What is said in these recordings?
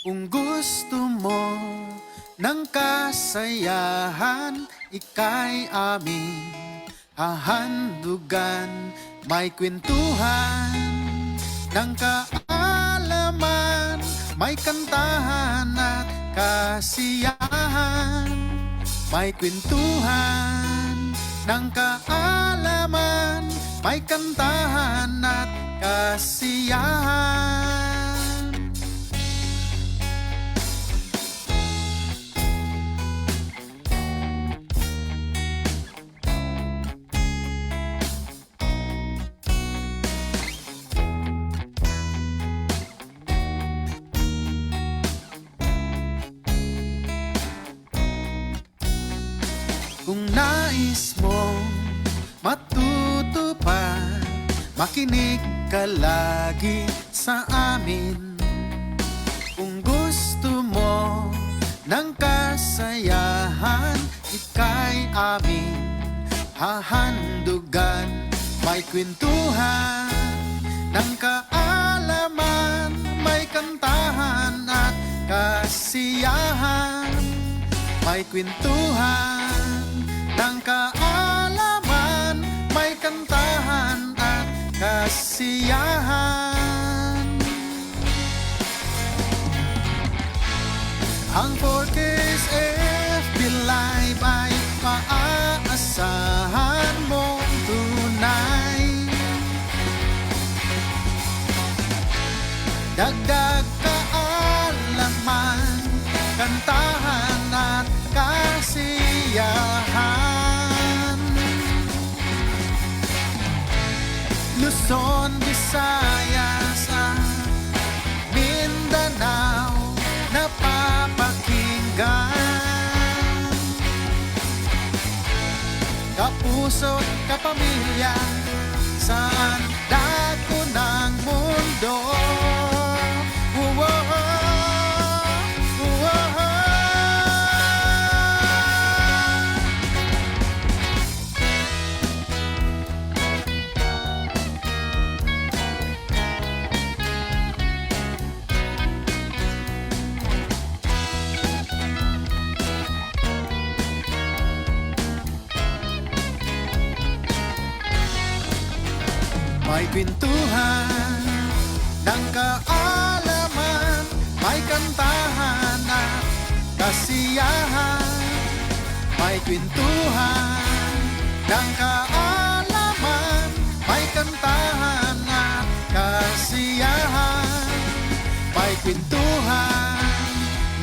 Kung gusto mo ng kasayahan, ika'y aming hahandugan. May kwentuhan ng kaalaman, may kantahan at kasiyahan. May kwentuhan ng kaalaman, may kantahan at kasiyahan. Kung nais mong matuto pa, makinig ka lagi sa amin. Kung gusto mo ng kasayahan, ika'y aming hahandugan. May kwentuhan ng kaalaman, may kantahan at kasiyahan. May kwentuhan ng kaalaman, may kantahan at kasiyahan. Ang 4K's FB Live ay maaasahan mong tunay. Dagdag kaalaman, kantahan at kasiyahan. Luzon, Visayas at Mindanao napapakinggan. Kapuso't kapamilya, saan dako ng mundo. May kwentuhan ng kaalaman, may kantahan at kasiyahan. May kwentuhan ng kaalaman, may kantahan at kasiyahan. May kwentuhan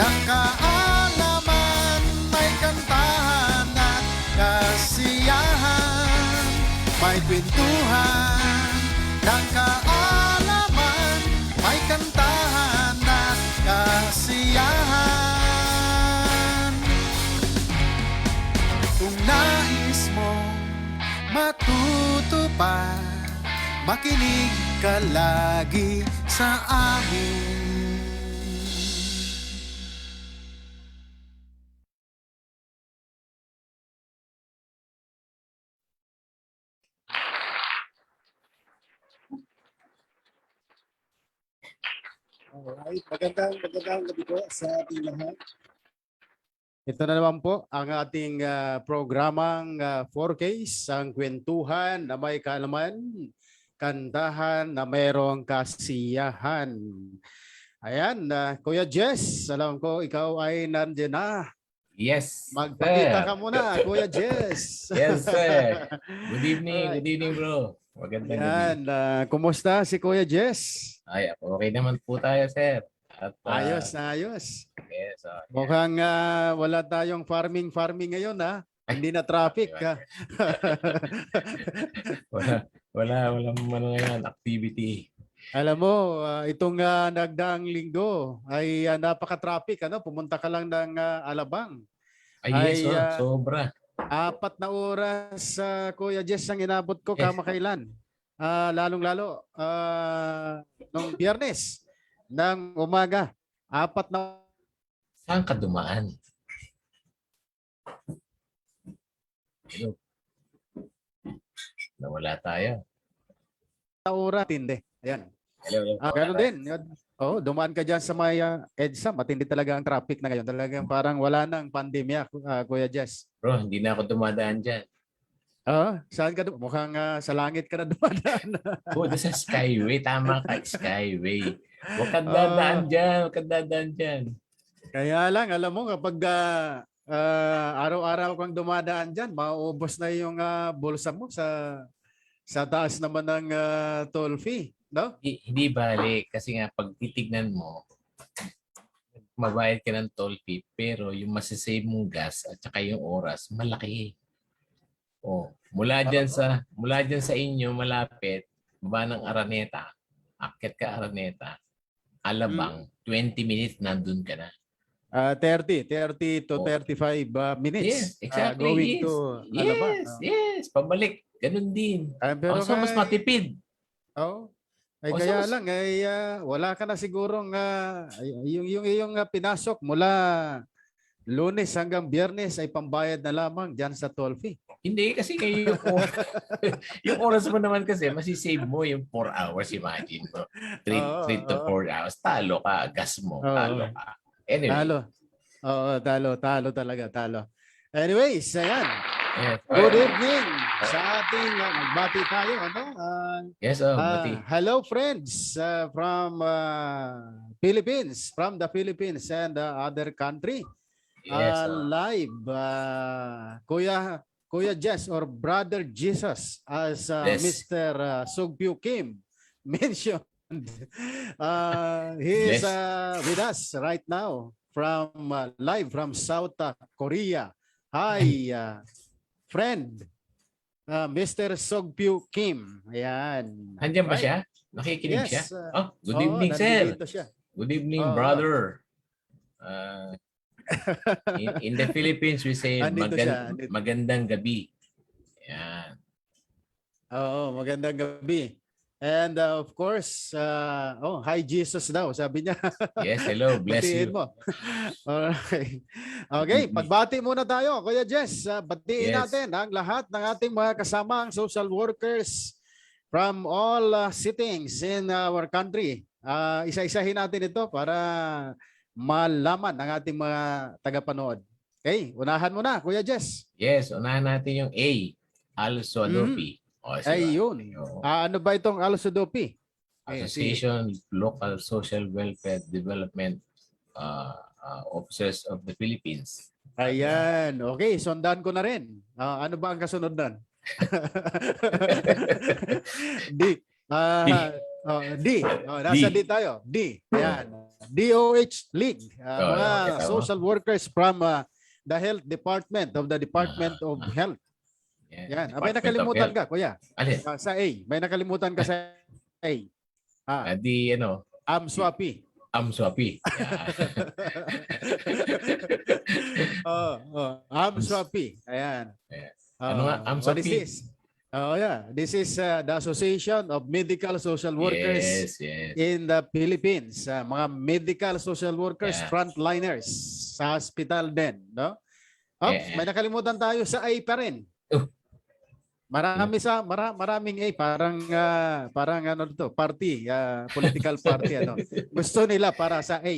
ng kaalaman, may kantahan at kasiyahan. May kwentuhan ng kaalaman, may kantahan at kasiyahan. Kung nais mong matuto pa, makinig ka lagi sa amin. Alright, magandang gabi po sa ating lahat. Ito na naman po ang ating programang 4Ks, ang kwentuhan na may kaalaman, kantahan na mayroong kasiyahan. Ayan, Kuya Jess, alam ko ikaw ay nandiyan na. Yes, Magpakita sir. ka muna, Kuya Jess. Yes, sir. Good Alright. evening, bro. Magandang Ayan, gabi. kumusta si Kuya Jess? Ay, okay naman po tayo, sir. At, Ayos. Yes, Mukhang wala tayong farming ngayon, ha? Hindi na traffic, ha? walang ngayon activity. Alam mo, itong nagdaang linggo ay napaka-traffic. Pumunta ka lang ng Alabang. Ay, yes, Ay, sobra. 4 na oras, Kuya Jess, ang inabot ko kamakailan. Lalong-lalo, nung Biyernes ng umaga. 4 na. Saan ka dumaan? Hello. Nawala tayo. Oras, tindi. Ayan. Hello. Gano'n din. dumaan ka dyan sa may EDSA. Matindi talaga ang traffic na ngayon. Talagang parang wala nang pandemya, Kuya Jess. Bro, hindi na ako dumadaan dyan. Saan ka? Mukhang sa langit ka na dumadaan. Oh, doon sa Skyway. Tama ka, Skyway. Huwag kang dadaan dyan. Huwag kang dadaan dyan. Kaya lang, alam mo, kapag araw-araw kang dumadaan dyan, mauubos na yung bulsa mo sa taas naman ng toll fee. No? Hindi balik. Kasi nga, pag titignan mo, mabayad ka ng toll fee, pero yung masasave mong gas at saka yung oras, malaki. Oh, mula dyan sa inyo, malapit, baba ng Araneta, akyat ka Araneta, Alabang, 20 minutes nandun ka na. 30 to Oh. 35 minutes. Yes, exactly. Going Yes. to Alabang. Yes. Pabalik. Ganun din. Pero Also, mas matipid. Ay O, kaya so- lang wala ka na sigurong yung pinasok mula Lunes hanggang Biyernes ay pambayad na lamang diyan sa toll fee. Hindi, kasi ngayon yung oras mo naman kasi, masisave mo yung 4 hours, imagine mo. 3 to 4 hours. Talo ka. Gas mo. Talo ka. Anyway. Talo talaga, talo. Anyways, ayan. Yes. Good evening sa ating magbati tayo, ano? Yes, Mati. Hello friends from Philippines, from the Philippines and other country. Yes, Live Kuya Jess or Brother Jesus as Yes. Mr. Sugpyu Kim mentioned. He is Yes. with us right now from live from South Korea. Hi, friend, Mr. Sugpyu Kim. Ayan. Andiyan ba Right. siya? Nakikinig siya? Yes. Good evening, sir. nandito siya. Good evening, Oo. brother. In the Philippines, we say Andito siya, andito. magandang gabi. Yan. Oo, magandang gabi. And of course, hi Jesus daw, sabi niya. Yes, hello. Bless Batiin you. mo. Alright. Okay, pagbati muna tayo, Kuya Jess. Batiin Yes. natin ang lahat ng ating mga kasamang social workers from all sittings in our country. Isa-isahin natin ito para malaman ng ating mga tagapanood. Okay, unahan mo na, Kuya Jess. Yes, unahan natin yung A. Also Adopi. Ayun. Ano ba itong Al-Sudopi? Association Local Social Welfare Development Officers of the Philippines. Ayan. Okay, sundan ko na rin. Ano ba ang kasunod nun? D. D. Nasa D tayo. D. Ayan. DOH League. Mga okay, tama. social workers from the Health Department of the Department of Health. Yan. May nakalimutan ka, Kuya. Alin? Sa A. May nakalimutan ka sa A. Di AMSWAPI. AMSWAPI. AMSWAPI. Ayan. Ano nga, What is AMSWAPI? this? This is the Association of Medical Social Workers Yes. in the Philippines. Mga medical social workers, Yeah. frontliners sa hospital din, no? Yeah. May nakalimutan tayo sa A pa rin. Maraming A, parang ano to, party, political party ano. Gusto nila para sa A.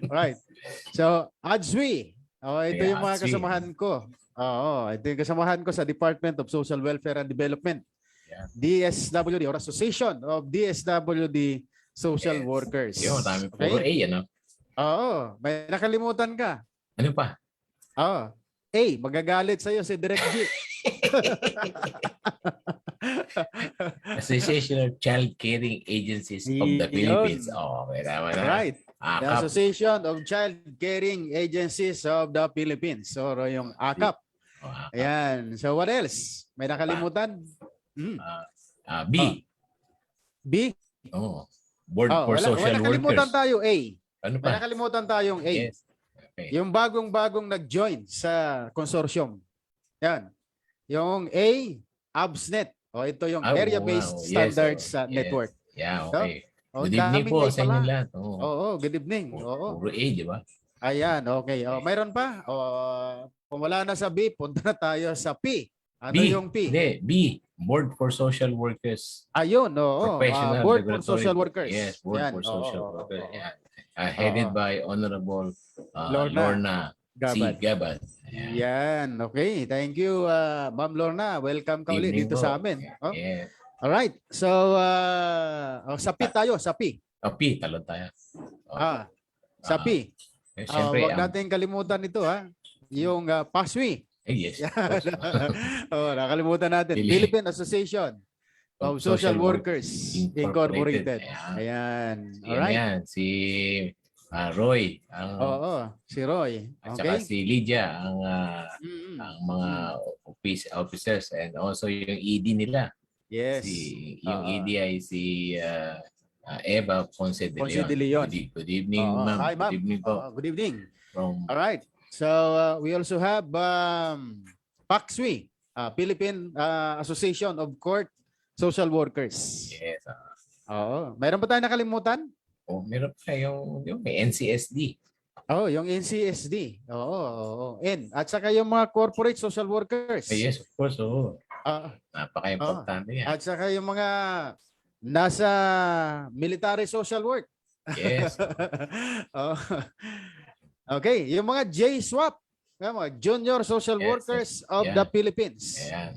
Right. So, Ajwi. Ito Yeah, yung mga Ajwi. kasamahan ko. Ito yung kasamahan ko sa Department of Social Welfare and Development. Yeah. DSWD or Association of DSWD Social Yes. Workers. Yung dami puro A, ano? May nakalimutan ka. Ano pa? Magagalit sa'yo si Direk G. Association of Child Caring Agencies of the Yun. Philippines. Okay, tama na. Right. The AKAP. Association of Child Caring Agencies of the Philippines. So, yung AKAP. AKAP. Ayan. So, what else? May nakalimutan? B. B? Board for Social May nakalimutan Workers. tayo, A. Ano May pa? nakalimutan tayong A. Yes. Okay. Yung bagong nag-join sa consortium. Yan. Yung A, ABSNet. Ito yung Area-Based Yes, Standards yes. Network. Yeah, okay. Good Good evening po sa inyo lahat. Good evening. Puro A, di ba? Ayan, okay. Mayroon pa? Kung wala na sa B, punta na tayo sa P. Ano B. yung P? Hindi, B. Board for Social Workers. Ayun, oo. Professional Board for Regulatory. Social Workers. Yes, Board Yan, for oo, Social oo, Workers. oo. Yan. Headed Oo. by Honorable Lorna Lorna C. Gabad. Gabad. Ayan. Yan, okay. Thank you, Ma'am Lorna. Welcome ka ulit Evening dito po. sa amin. Oh? Yeah. Alright. So, sapi tayo, sapi. Kapi, talon tayo. Sapi. Siyempre, Huwag natin kalimutan ito, ha? Yung PASWI. yes. of course. Nakalimutan natin. Philippine Association of Social Workers Incorporated. Ayan. Alright. Yan, si Roy. Si Roy. At saka Okay. si Lydia, ang Mm-mm. ang mga officers, and also yung ED nila. Yes. Yung ED ay si Eva Ponce de Ponce Leon. de Leon. Good evening, ma'am. Hi, ma'am. Good evening po. Good evening. From Alright. So, we also have PACSWI, Philippine Association of Court Social Workers. yes. Mayroon ba tayo nakalimutan? Meron pa yung may NCSD. Yung NCSD. At saka yung mga corporate social workers. Yes, of course. Ah, Napaka-importante yan. at saka yung mga nasa military social work. Yes. Oh. Okay, yung mga JSWAP, mga Junior Social Yes, Workers of yeah. the Philippines. Ayan.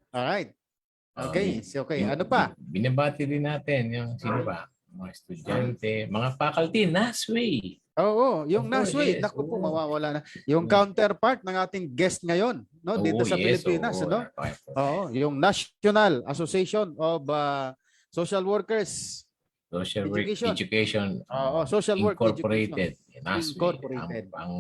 Alright. Okay, ano pa? Binabati din natin yung sino ba? Mga estudyante, mga faculty, NASWay. Yung Of course, NASWay, yes. naku po, mawawala na. Yung counterpart ng ating guest ngayon, no, dito sa Pilipinas, no? Yung National Association of Social Workers Social Work Education Social Work Incorporated. Education. NASWay. Incorporated. Ang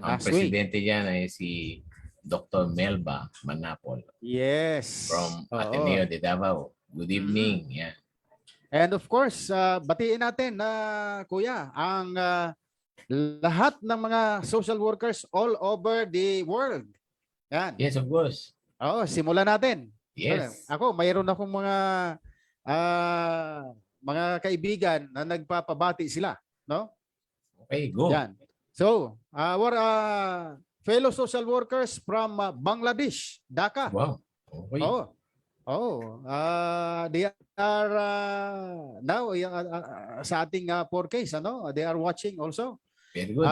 NASWay. presidente diyan ay si Dr. Melba Manapol Yes. from Oo. Ateneo de Davao. Good evening. Yeah. And of course, batiin natin na kuya ang lahat ng mga social workers all over the world. Yan. Yes, of course. Simulan natin. Yes. Ako, mayroon akong mga kaibigan na nagpapabati sila, no? Okay, go. Yan. So, our fellow social workers from Bangladesh, Dhaka. Wow. Okay. They are now sa ating 4Ks, they are watching also. Very good.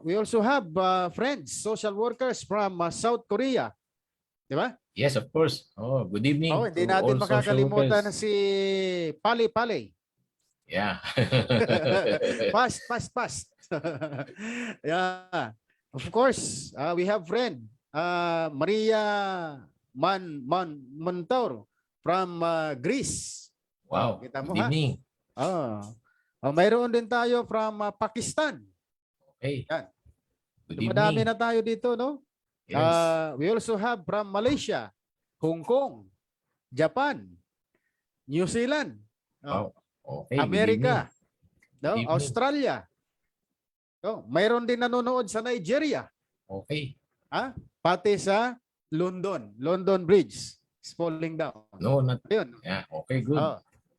We also have friends, social workers from South Korea. Di ba? Yes, of course. Good evening. Hindi to natin all social makakalimutan workers. si Pali Pali. Yeah. Fast. Yeah. Of course, we have friend Maria Montaur from Greece. Wow. Kita mo, Good evening. Mayroon din tayo from Pakistan. Okay. Yan. Good Madami evening. na tayo dito, no? Yes. We also have from Malaysia, Hong Kong, Japan, New Zealand, Wow. Okay. good America, no? Good evening. Australia. No, mayroon din nanonood sa Nigeria, evening. Okay. pati sa London Bridge is falling down. No, not. Ayun. Yeah. Okay, good.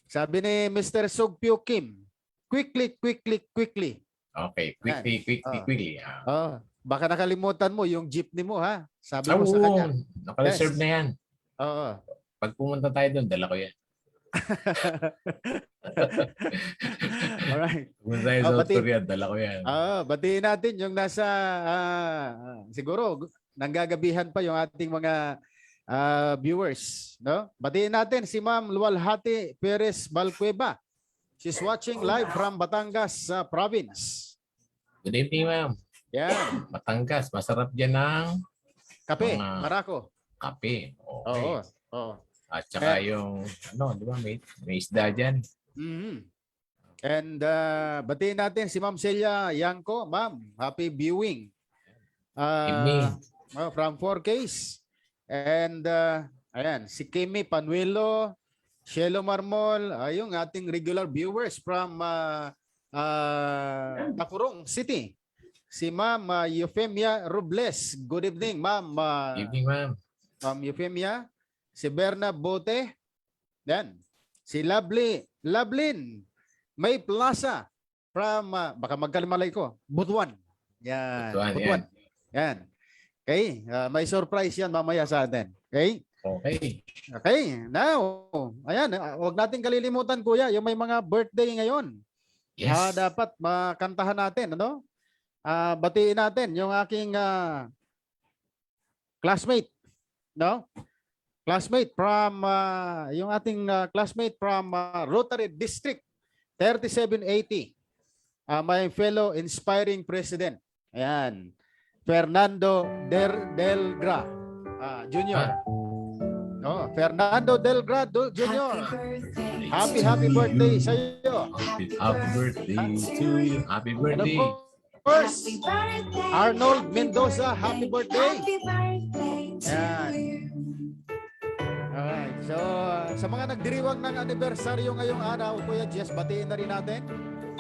Sabi ni Mr. Sugpyo Kim, quickly. Okay. Quickly. Baka nakalimutan mo yung jeepney mo, ha? Sabi mo Oo, sa kanya. naka-reserve Yes. na yan. Oo. Pag pumunta tayo doon, dala ko yan. Alright. Pumunta tayo sa Pati- Korea, dala ko yan. Batiin natin yung nasa, siguro, nanggagabihan pa yung ating mga viewers. No? Batiin natin si Ma'am Luwalhati Perez Balcueva. She's watching live from Batangas Province. Good evening, ma'am. Yan. Batangas, masarap dyan ng Kape, Mga- Marako. kape. Okay. Oo. At saka yung, di ba, may isda dyan. Mhm. And batiin natin si Ma'am Celia Yanko. Ma'am, happy viewing. Evening. From 4Ks. And ayan, si Kimi Panuelo, Shelo Marmol, yung ating regular viewers from Takurong City. Si Ma'am Euphemia Robles. Good evening, Ma'am. Evening, ma'am. Ma'am Euphemia. Si Berna Bote. Yan. Si Lovelyn May Plaza from, baka magkalimalay ko, Butuan. Yan. Butuan, Butuan. Yan. Okay. May surprise yan mamaya sa atin. Okay. Okay. Okay, now, ayan, huwag natin kalilimutan kuya, yung may mga birthday ngayon. Yes. Dapat makantahan natin, ano? Batiin natin yung aking classmate, no? Classmate from, yung ating classmate from Rotary District 3780. My fellow inspiring president. Ayan. Fernando Delgra Jr. Oh, Fernando Delgado Jr. Happy birthday sa iyo. Happy birthday to you. Happy And of birthday. course, Arnold Mendoza, happy birthday. Yan. Alright. So, sa mga nagdiriwang ng anibersaryo ngayong araw, Kuya Jess, batiin na rin natin.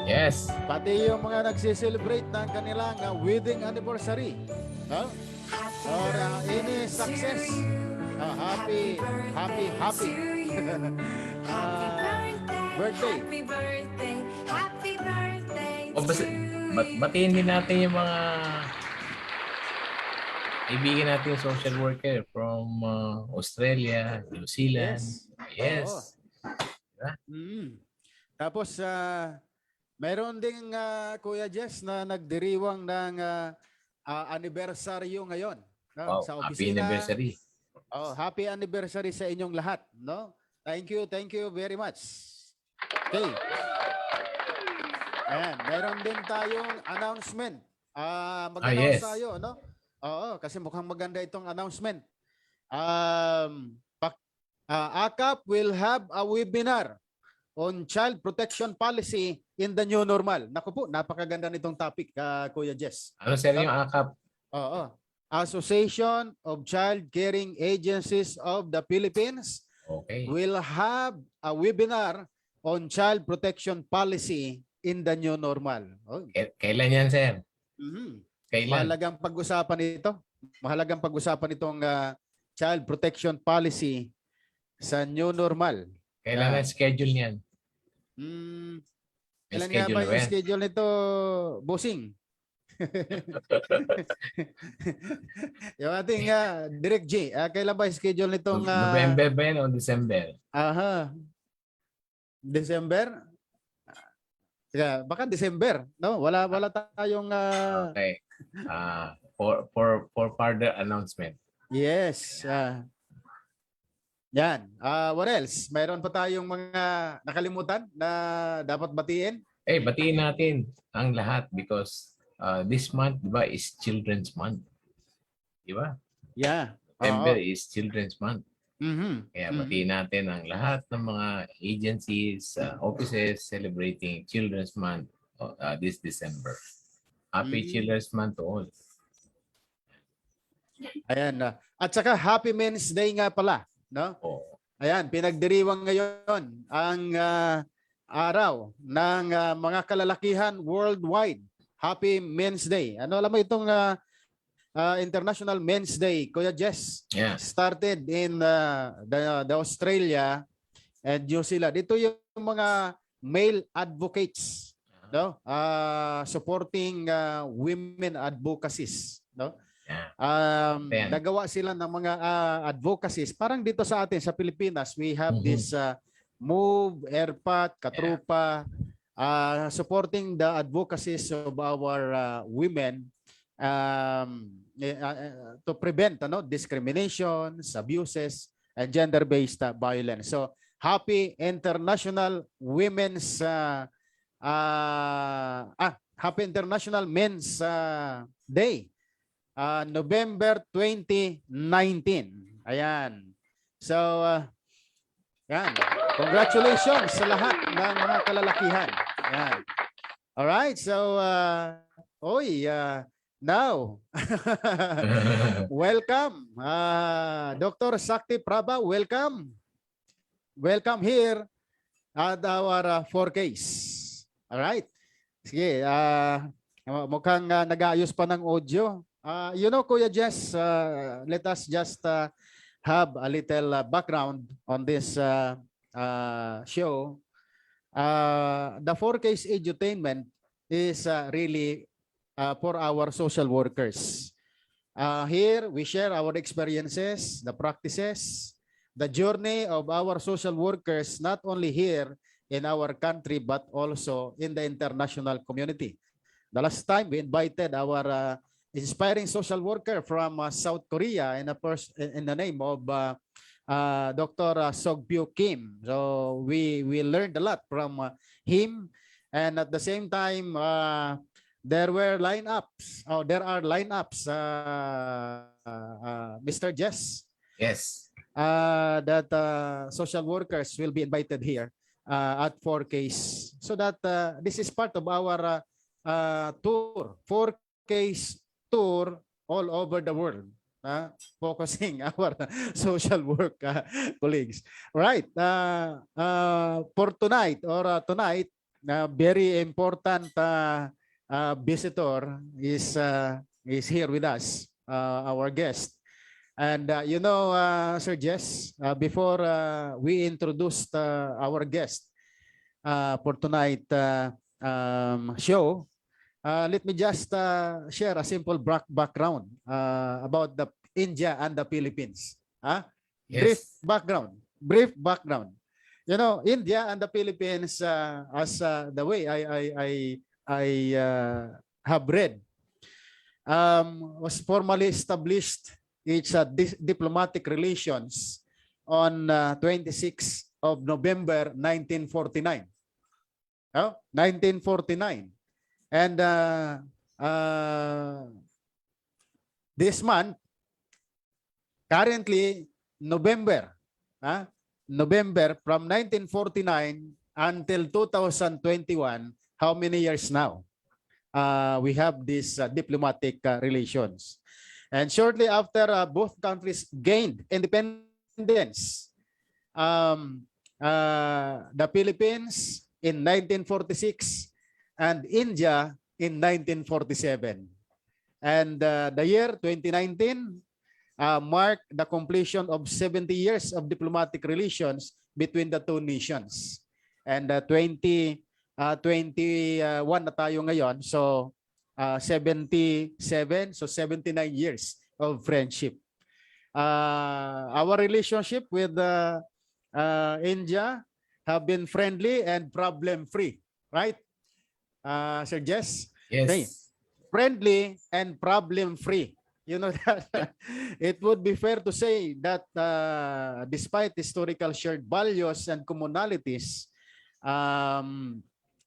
Yes. Pati yung mga nagsiselebrate ng kanilang wedding anniversary. No? Or any success. Happy birthday. O basta, batiin din natin yung mga kaibigan natin yung social worker from Australia, New Zealand. Yes. Tapos, mayroon ding Kuya Jess na nagdiriwang ng anibersaryo ngayon. No? Wow, Sa happy opisina. anniversary. Oh, happy anniversary sa inyong lahat, no? Thank you very much. Okay. Ayan, meron din tayong announcement. Mag-announce yes. tayo, no? Oo, kasi mukhang maganda itong announcement. ACAP will have a webinar on child protection policy in the new normal. Naku po, napakaganda nitong topic, Kuya Jess. Ano sir yung ACAP? Oo. Association of Child Caring Agencies of the Philippines will have a webinar on child protection policy in the new normal. Oh. Kailan yan, sir? Kailan? Mahalagang pag-usapan itong child protection policy sa new normal. Kailan ang schedule niyan? Kailan nga ba yung schedule nito, bossing? Yung ating Direct G, kailan ba yung schedule nitong November ba yan o December? December? Baka December, no? Wala tayong Okay. For further announcement. Yes. Yan. What else? Mayroon pa tayong mga nakalimutan na dapat batiin? Batiin natin ang lahat because this month, di ba, is Children's Month. Di ba? Yeah. September is Children's Month. Kaya batiin natin ang lahat ng mga agencies, offices celebrating Children's Month this December. Happy Children's Month to all. Ayan. At saka Happy Men's Day nga pala. No? Ayan, pinagdiriwang ngayon ang araw ng mga kalalakihan worldwide. Happy Men's Day. Ano alam mo itong International Men's Day, Kuya Jess? Yeah. Started in the Australia and New Zealand. Ito yung mga male advocates, no? Supporting women advocacies, no? Nagawa sila ng mga advocacies. Parang dito sa atin sa Pilipinas, we have this MOVE, ERPAT, Katrupa, supporting the advocacies of our women to prevent discriminations, abuses, and gender-based violence. So, happy International Happy International Men's Day. November 2019. Ayan. So, yan. Congratulations sa lahat ng mga kalalakihan. Ayan. Alright. So, now, welcome. Dr. Sakti Prabha, welcome. Welcome here at our 4Ks. Alright. Sige, mukhang nag-aayos pa ng audio. Kuya Jess, let us just have a little background on this show. The 4Ks Edutainment is really for our social workers. Here, we share our experiences, the practices, the journey of our social workers, not only here in our country, but also in the international community. The last time, we invited our inspiring social worker from South Korea in the name of Dr. Sogpyo Kim. So we learned a lot from him. And at the same time, there are lineups, Mr. Jess, Yes. that social workers will be invited here at 4Ks, so that this is part of our tour, 4Ks tour all over the world, focusing our social work colleagues. Right. For tonight, very important visitor is here with us, our guest. And Sir Jess, before we introduced our guest for tonight show, let me just share a simple background about the India and the Philippines. Yes. Brief background. India and the Philippines, as the way I have read, was formally established its diplomatic relations on 26th of November 1949. 1949. And this month, currently November from 1949 until 2021, how many years now we have these diplomatic relations? And shortly after both countries gained independence, the Philippines in 1946 and India in 1947. And the year 2019 marked the completion of 70 years of diplomatic relations between the two nations. And 2021 na tayo ngayon, so 77, so 79 years of friendship. Our relationship with India have been friendly and problem-free, right? Sir Jess? Yes. Okay. Friendly and problem-free. You know that it would be fair to say that despite historical shared values and commonalities,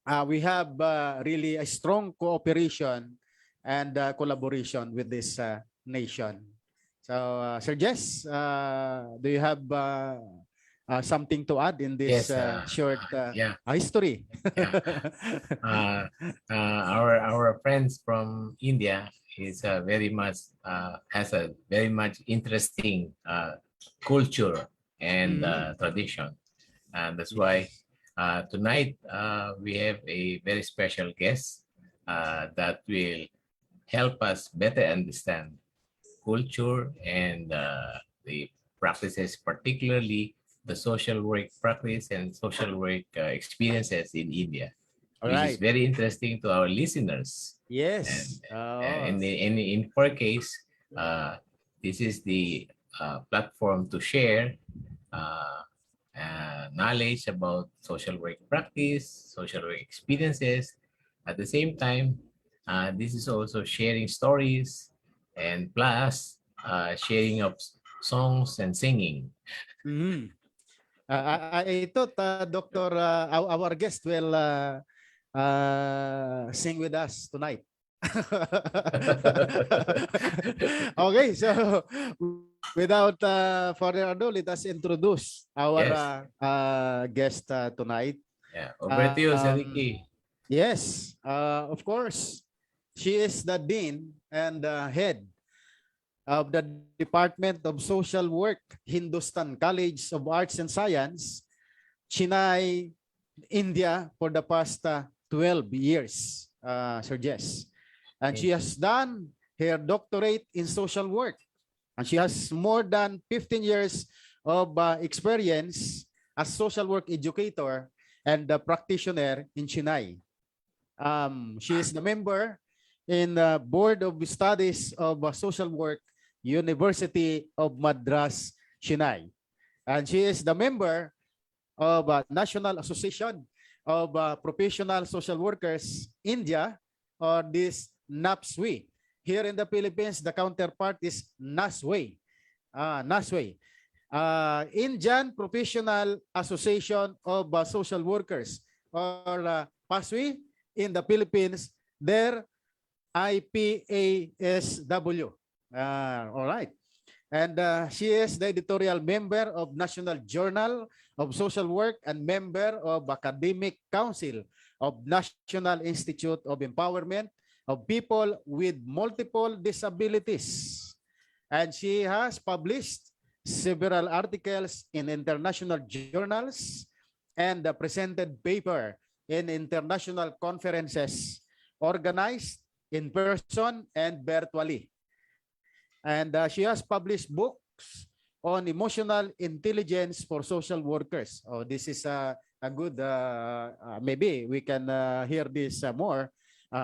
we have really a strong cooperation and collaboration with this nation. So, Sir Jess, do you have something to add in this short history? Yeah. Our friends from India is very much has a very much interesting culture and tradition, and that's why tonight we have a very special guest that will help us better understand culture and the practices, particularly the social work practice and social work experiences in India, which is very interesting to our listeners. Yes. And in 4Ks, this is the platform to share knowledge about social work practice, social work experiences. At the same time, this is also sharing stories and plus sharing of songs and singing. I thought Dr. Our guest will sing with us tonight. Okay, so without further ado, let us introduce our guest tonight. Yeah, over to you, Sariki. Yes, of course. She is the Dean and Head of the Department of Social Work, Hindustan College of Arts and Science, Chennai, India, for the past 12 years, Sir Jess. And she has done her doctorate in social work. And she has more than 15 years of experience as social work educator and practitioner in Chennai. She is the member in the Board of Studies of Social Work, University of Madras, Chennai. And she is the member of National Association of Professional Social Workers, India, or this NAPSWI. Here in the Philippines, the counterpart is NASWI. NASWI. Indian Professional Association of Social Workers, or PASWI in the Philippines, their IPASW. All right. And she is the editorial member of National Journal of Social Work and member of Academic Council of National Institute of Empowerment of People with Multiple Disabilities. And she has published several articles in international journals and presented paper in international conferences organized in person and virtually. And she has published books on emotional intelligence for social workers. Oh, this is a good, maybe we can hear this more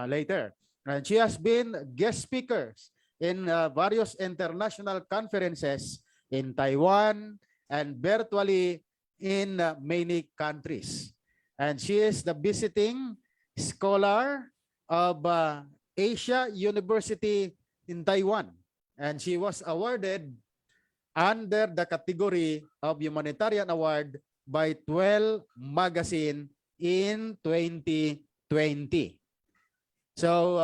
later. And she has been guest speakers in various international conferences in Taiwan and virtually in many countries. And she is the visiting scholar of Asia University in Taiwan. And she was awarded under the category of Humanitarian Award by 12 Magazine in 2020. So,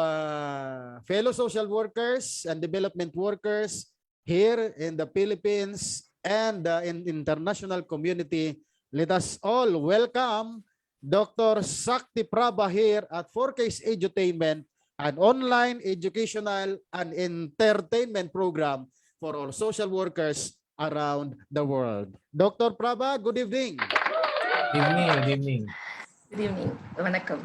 fellow social workers and development workers here in the Philippines and in international community, let us all welcome Dr. Sakti Prabha here at 4Ks Edutainment, an online educational and entertainment program for all social workers around the world. Dr. Prabha, good evening. Good evening, good evening. Good evening. Vanakkam.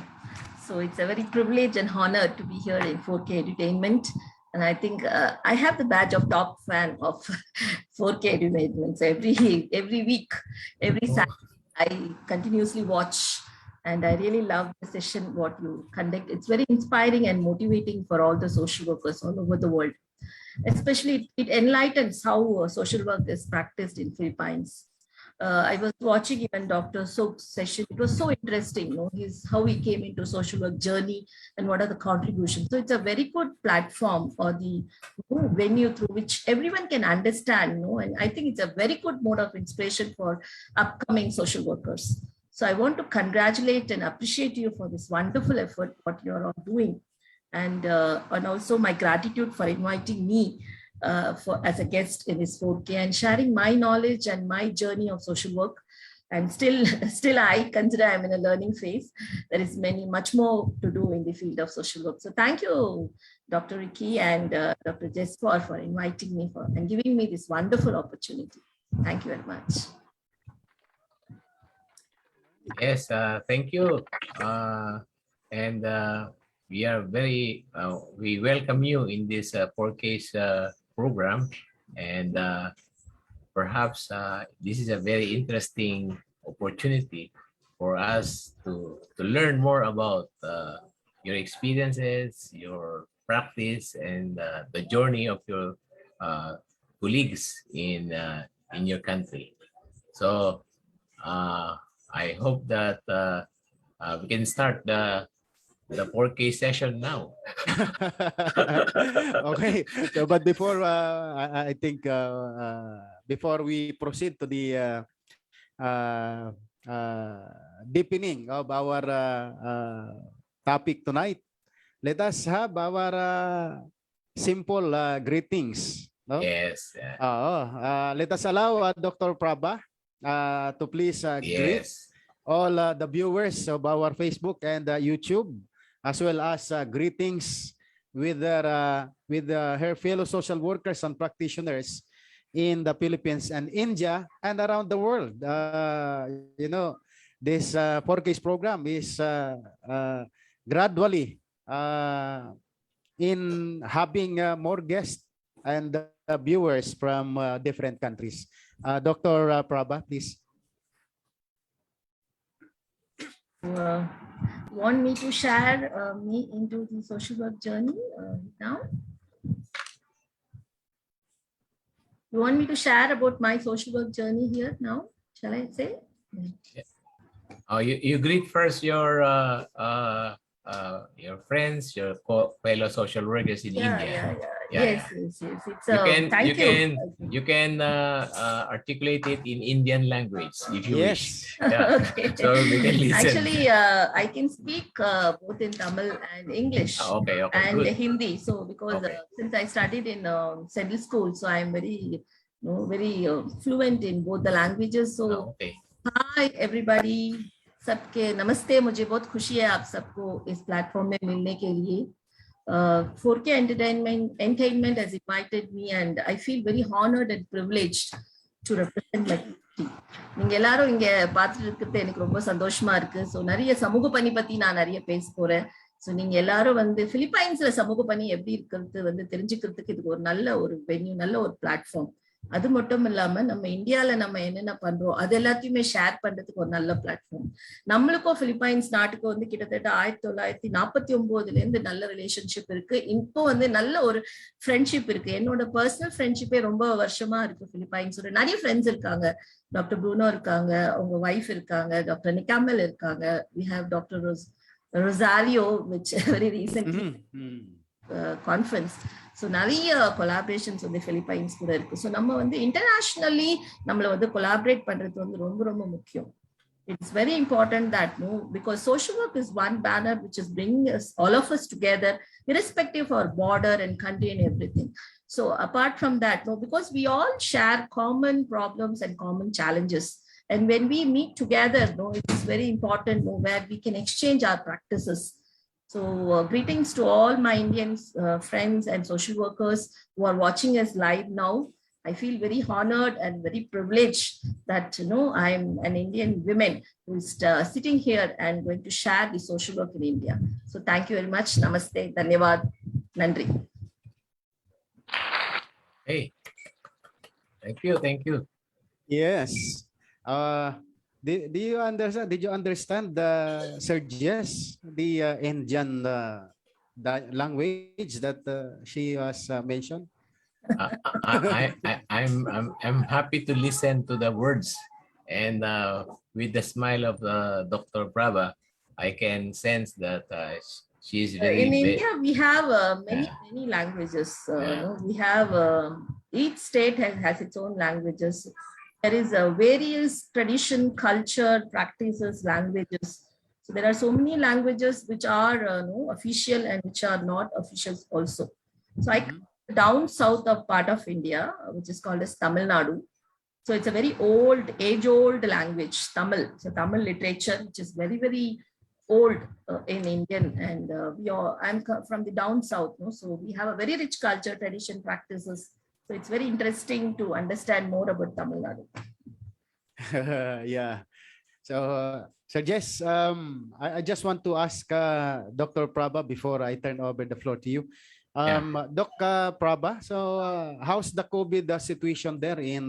So it's a very privilege and honor to be here in 4K Edutainment. And I think I have the badge of top fan of 4K Edutainment. So every week, every Saturday, I continuously watch. And I really love the session, what you conduct. It's very inspiring and motivating for all the social workers all over the world. Especially, it enlightens how social work is practiced in Philippines. I was watching even Dr. Sok's session. It was so interesting, how he came into social work journey and what are the contributions. So it's a very good platform or the venue through which everyone can understand. And I think it's a very good mode of inspiration for upcoming social workers. So I want to congratulate and appreciate you for this wonderful effort, what you're all doing. And also my gratitude for inviting me as a guest in this 4K and sharing my knowledge and my journey of social work. And still I consider I'm in a learning phase. There is much more to do in the field of social work. So thank you, Dr. Ricky and Dr. Jesper for inviting me and giving me this wonderful opportunity. Thank you very much. Yes, thank you. And we are we welcome you in this 4K's program. And perhaps this is a very interesting opportunity for us to learn more about your experiences, your practice, and the journey of your colleagues in your country. So I hope that we can start the 4K session now. Okay, so, but before I think before we proceed to the deepening of our topic tonight, let us have our simple greetings. No? Yes. Let us allow Dr. Prabha to please greet all the viewers of our Facebook and YouTube, as well as greetings with her fellow social workers and practitioners in the Philippines and India and around the world. This 4K's program is gradually in having more guests and viewers from different countries. Dr. Prabha, please. Want me to share me into the social work journey now? You want me to share about my social work journey here now? Shall I say? Oh, you greet first your friends, your fellow social workers in India. Yeah. Yeah, Yes. It's You can thank you can articulate it in Indian language if you wish. Yes. Yeah. Okay. So we can listen. Actually, I can speak both in Tamil and English Okay, and good. Hindi. So because Okay. since I studied in Central School, so I'm very fluent in both the languages. So Okay. Hi everybody, सबके नमस्ते। मुझे बहुत खुशी है आप सबको इस platform में मिलने के लिए। 4K Entertainment has invited me and I feel very honored and privileged to represent my community. நீங்க எல்லாரும் இங்க பார்த்துட்டு இருக்கிறது எனக்கு ரொம்ப சந்தோஷமா இருக்கு. ஸோ நிறைய சமூக பணி பத்தி நான் நிறைய பேச போறேன். ஸோ நீங்க எல்லாரும் பிலிப்பைன்ஸ்ல சமூக பணி எப்படி இருக்கிறது தெரிஞ்சுக்கிறதுக்கு இதுக்கு ஒரு நல்ல ஒரு வென்யூ, நல்ல ஒரு பிளாட்ஃபார்ம். அது மட்டும் இல்லாம நம்ம இந்தியால நம்ம என்னென்ன பண்றோம் அது எல்லாத்தையுமே ஷேர் பண்றதுக்கு ஒரு நல்ல பிளாட்ஃபார்ம். நம்மளுக்கும் பிலிப்பைன்ஸ் நாட்டுக்கு கிட்டத்தட்ட 1949 இருந்து நல்ல ரிலேஷன்ஷிப் இருக்கு. இப்போ நல்ல ஒரு ஃப்ரெண்ட்ஷிப் இருக்கு. என்னோட பர்சனல் ஃப்ரெண்ட்ஷிப்பே ரொம்ப வருஷமா இருக்கு பிலிப்பைன்ஸோட. நிறைய ஃப்ரெண்ட்ஸ் இருக்காங்க. டாக்டர் ப்ரூனோ இருக்காங்க, அவங்க ஒய்ஃப் இருக்காங்க, டாக்டர் நிகாமல் இருக்காங்க. We have doctor Rosario which very recently conference. So நிறைய கொலாபரேஷன்ஸ் பிலிப்பைன்ஸ் கூட இருக்கு. ஸோ நம்ம இன்டர்நேஷனலி நம்மள கொலாபரேட் பண்றது ரொம்ப ரொம்ப முக்கியம். It's very important that because social work is one banner which is bringing us all of us together, irrespective of our border and country and everything. So apart from that, because we all share common problems and common challenges, and when we meet together, it is very important where we can exchange our practices. So greetings to all my Indian friends and social workers who are watching us live now. I feel very honored and very privileged that I'm an Indian woman who is sitting here and going to share the social work in India. So thank you very much. Namaste. Dhanyavad. Nandri. Hey, thank you. Yes. Did you understand the Sergius, the Indian the language that she was mentioned? I'm happy to listen to the words, and with the smile of Dr. Prabha, I can sense that she is very. In India, we have many languages. We have each state has its own languages. There is various tradition, culture, practices, languages. So there are so many languages which are official and which are not official also. So I come down south of part of India, which is called as Tamil Nadu. So it's a very old, age-old language, Tamil. So Tamil literature, which is very, very old in Indian. And I'm from the down south. So we have a very rich culture, tradition, practices. So it's very interesting to understand more about Tamil Nadu. Yeah. So, Jess, I just want to ask Dr. Prabha before I turn over the floor to you. Dr. Prabha, so how's the COVID situation there in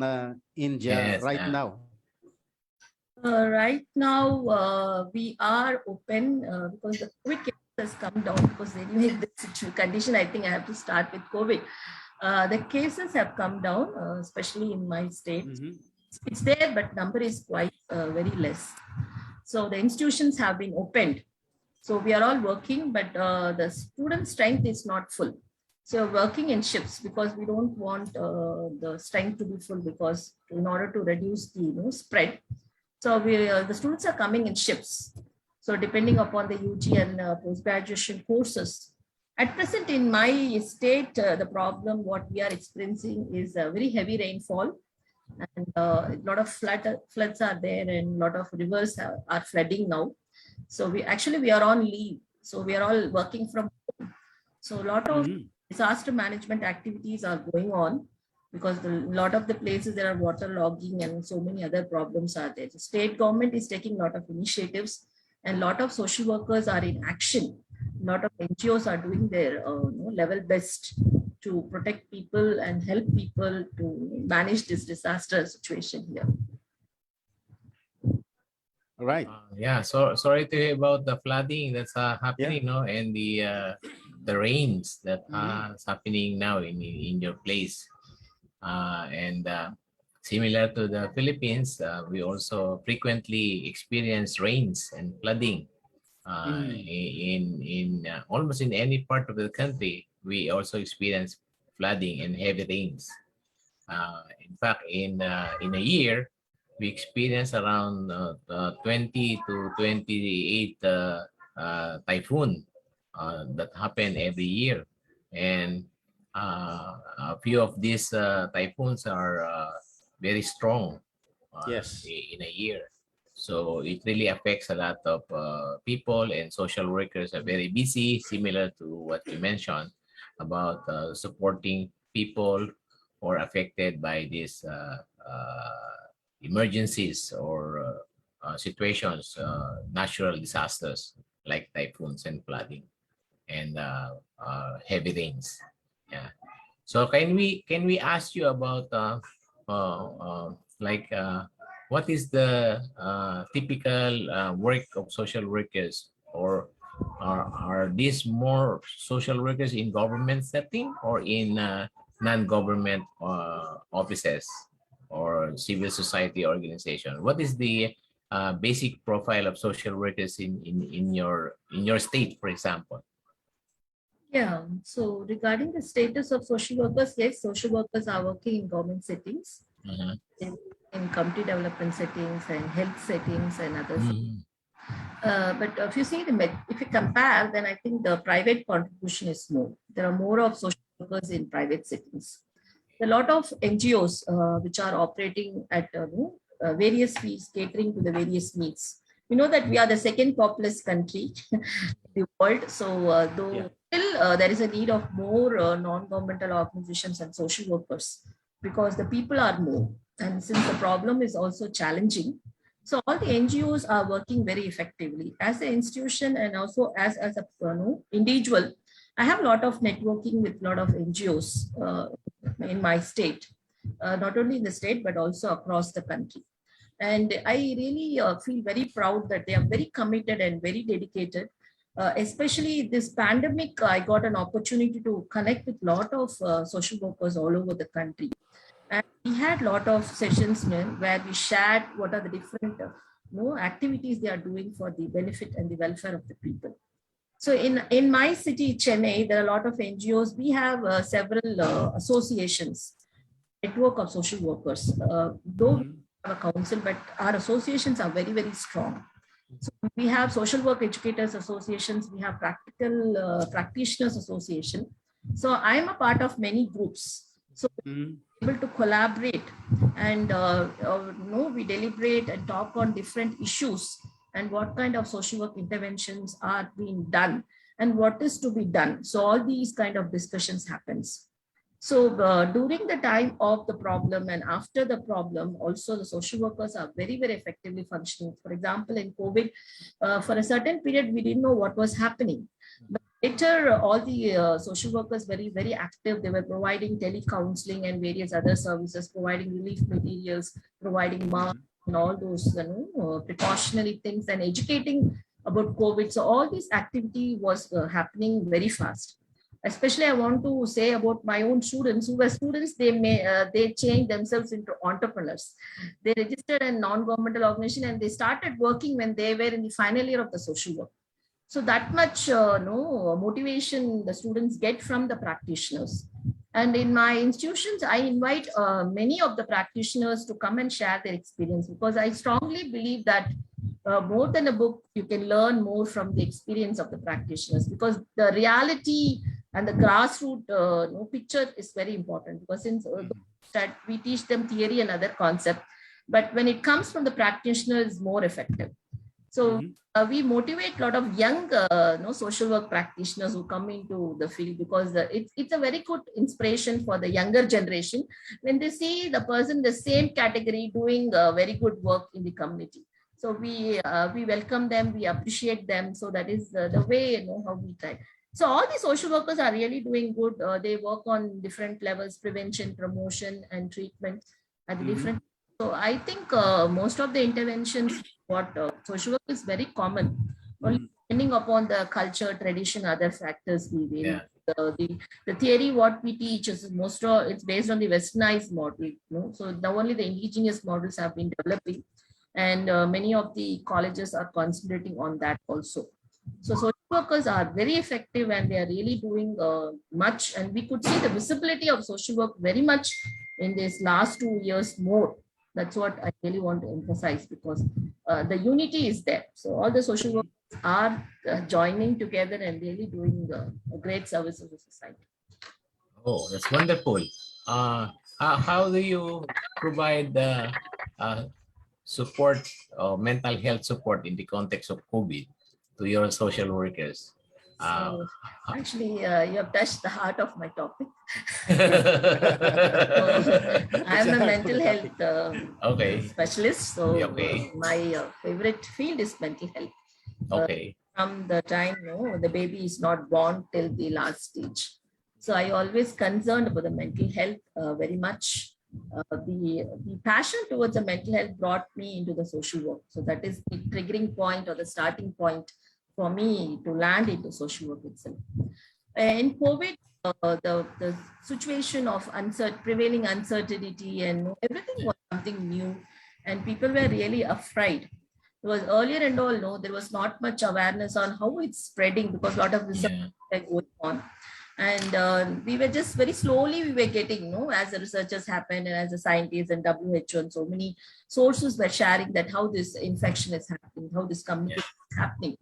India now? Right now, we are open because the COVID case has come down. Because anyway, this condition, I think I have to start with COVID. The cases have come down, especially in my state. It's there, but number is quite very less. So the institutions have been opened. So we are all working, but the student strength is not full. So we're working in shifts because we don't want the strength to be full, because in order to reduce the spread. So the students are coming in shifts. So depending upon the UG and post-graduation courses. At present in my state, the problem what we are experiencing is a very heavy rainfall, and a lot of floods are there, and a lot of rivers are flooding now. So we are on leave. So we are all working from home. So a lot of disaster management activities are going on, because a lot of the places there are water logging and so many other problems are there. The state government is taking a lot of initiatives, and a lot of social workers are in action. A lot of NGOs are doing their level best to protect people and help people to manage this disaster situation here. Right. Yeah, so sorry to hear about the flooding that's happening, no, and the rains that is happening now in your place, and similar to the Philippines, we also frequently experience rains and flooding. In almost in any part of the country, we also experience flooding and heavy rains. In fact, in a year, we experience around 20 to 28 typhoon that happen every year, and a few of these typhoons are very strong Yes. in a year. So it really affects a lot of people, and social workers are very busy, similar to what you mentioned about supporting people who are affected by these emergencies or situations, natural disasters like typhoons and flooding and heavy rains. Yeah. So can we ask you about what is the typical work of social workers, or are these more social workers in government setting or in non-government offices or civil society organization? What is the basic profile of social workers in your state, for example? Yeah, so regarding the status of social workers, yes, social workers are working in government settings, Mhm. in community development settings and health settings and others. Mhm. But if you see if you compare, then I think the private contribution is more. There are more of social workers in private settings. A lot of NGOs which are operating at various fees, catering to the various needs. We know that we are the second populous country in the world. So though still there is a need of more non-governmental organizations and social workers, because the people are more. And since the problem is also challenging, so all the NGOs are working very effectively as an institution and also as a individual. I have a lot of networking with a lot of NGOs in my state, not only in the state, but also across the country. And I really feel very proud that they are very committed and very dedicated. Especially this pandemic, I got an opportunity to connect with a lot of social workers all over the country. And we had a lot of sessions where we shared what are the different activities they are doing for the benefit and the welfare of the people. So in my city, Chennai, there are a lot of NGOs. We have several associations, network of social workers. Though we have a council, but our associations are very, very strong. So we have social work educators associations. We have practical practitioners association. So I am a part of many groups. So able to collaborate and we deliberate and talk on different issues and what kind of social work interventions are being done and what is to be done. So all these kind of discussions happens. So during the time of the problem and after the problem, also the social workers are very, very effectively functioning. For example, in COVID, for a certain period, we didn't know what was happening. But later, all the social workers very, very active. They were providing telecounseling and various other services, providing relief materials, providing masks and all those precautionary things and educating about COVID. So all this activity was happening very fast. Especially, I want to say about my own students who were students. They changed themselves into entrepreneurs. They registered a non-governmental organization and they started working when they were in the final year of the social work. So that much motivation the students get from the practitioners. And in my institutions, I invite many of the practitioners to come and share their experience, because I strongly believe that more than a book, you can learn more from the experience of the practitioners, because the reality and the grassroots picture is very important. Because since that we teach them theory and other concepts, but when it comes from the practitioner, it's more effective. So we motivate a lot of young social work practitioners who come into the field, because it's a very good inspiration for the younger generation when they see the person in the same category doing very good work in the community. So we welcome them, we appreciate them. So that is the way how we try. So all the social workers are really doing good. They work on different levels: prevention, promotion, and treatment at the different So I think most of the interventions, what social work is very common, only Mm. depending upon the culture, tradition, other factors we vary. Yeah. The theory what we teach is most of it's based on the westernized model. So now only the indigenous models have been developing, and many of the colleges are concentrating on that also. So social workers are very effective and they are really doing much, and we could see the visibility of social work very much in this last 2 years more. That's what I really want to emphasize, because the unity is there. So all the social workers are joining together and really doing a great service to the society. Oh, that's wonderful. How do you provide the support or mental health support in the context of COVID to your social workers? So actually, you have touched the heart of my topic. So, It's I'm the a heart of mental the health Okay. specialist. So Okay. my favorite field is mental health. Okay. From the time the baby is not born till the last stage. So I always concerned about the mental health very much. The passion towards the mental health brought me into the social work. So that is the triggering point or the starting point for me to land into social work itself. In COVID, the situation of prevailing uncertainty and everything was something new, and people were really afraid. Because earlier and all, no, there was not much awareness on how it's spreading, because a lot of research Yeah. were going on. And we were just very slowly, we were getting, as the researchers happened and as the scientists and WHO and so many sources were sharing that how this infection is happening, how this communication is happening.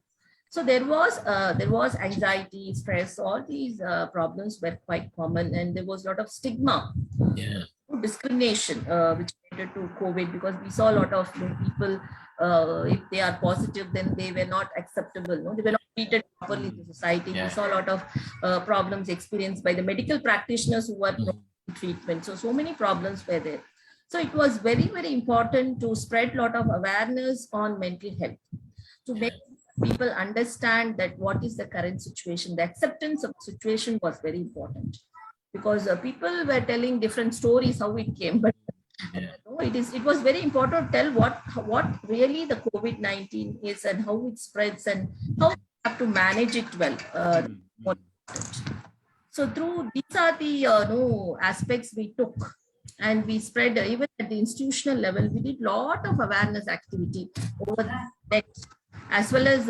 So there was anxiety, stress, all these problems were quite common, and there was a lot of stigma, Yeah. discrimination, which related to COVID, because we saw a lot of people, if they are positive, then they were not acceptable. They were not treated properly in the society. Yeah. We saw a lot of problems experienced by the medical practitioners who were Mhm. in treatment. So many problems were there. So it was very, very important to spread a lot of awareness on mental health, to make people understand that what is the current situation. The acceptance of the situation was very important, because people were telling different stories how it came, but Yeah. it was very important to tell what really the COVID-19 is and how it spreads and how we have to manage it well. So through these are the aspects we took, and we spread even at the institutional level. We did lot of awareness activity over the next, as well as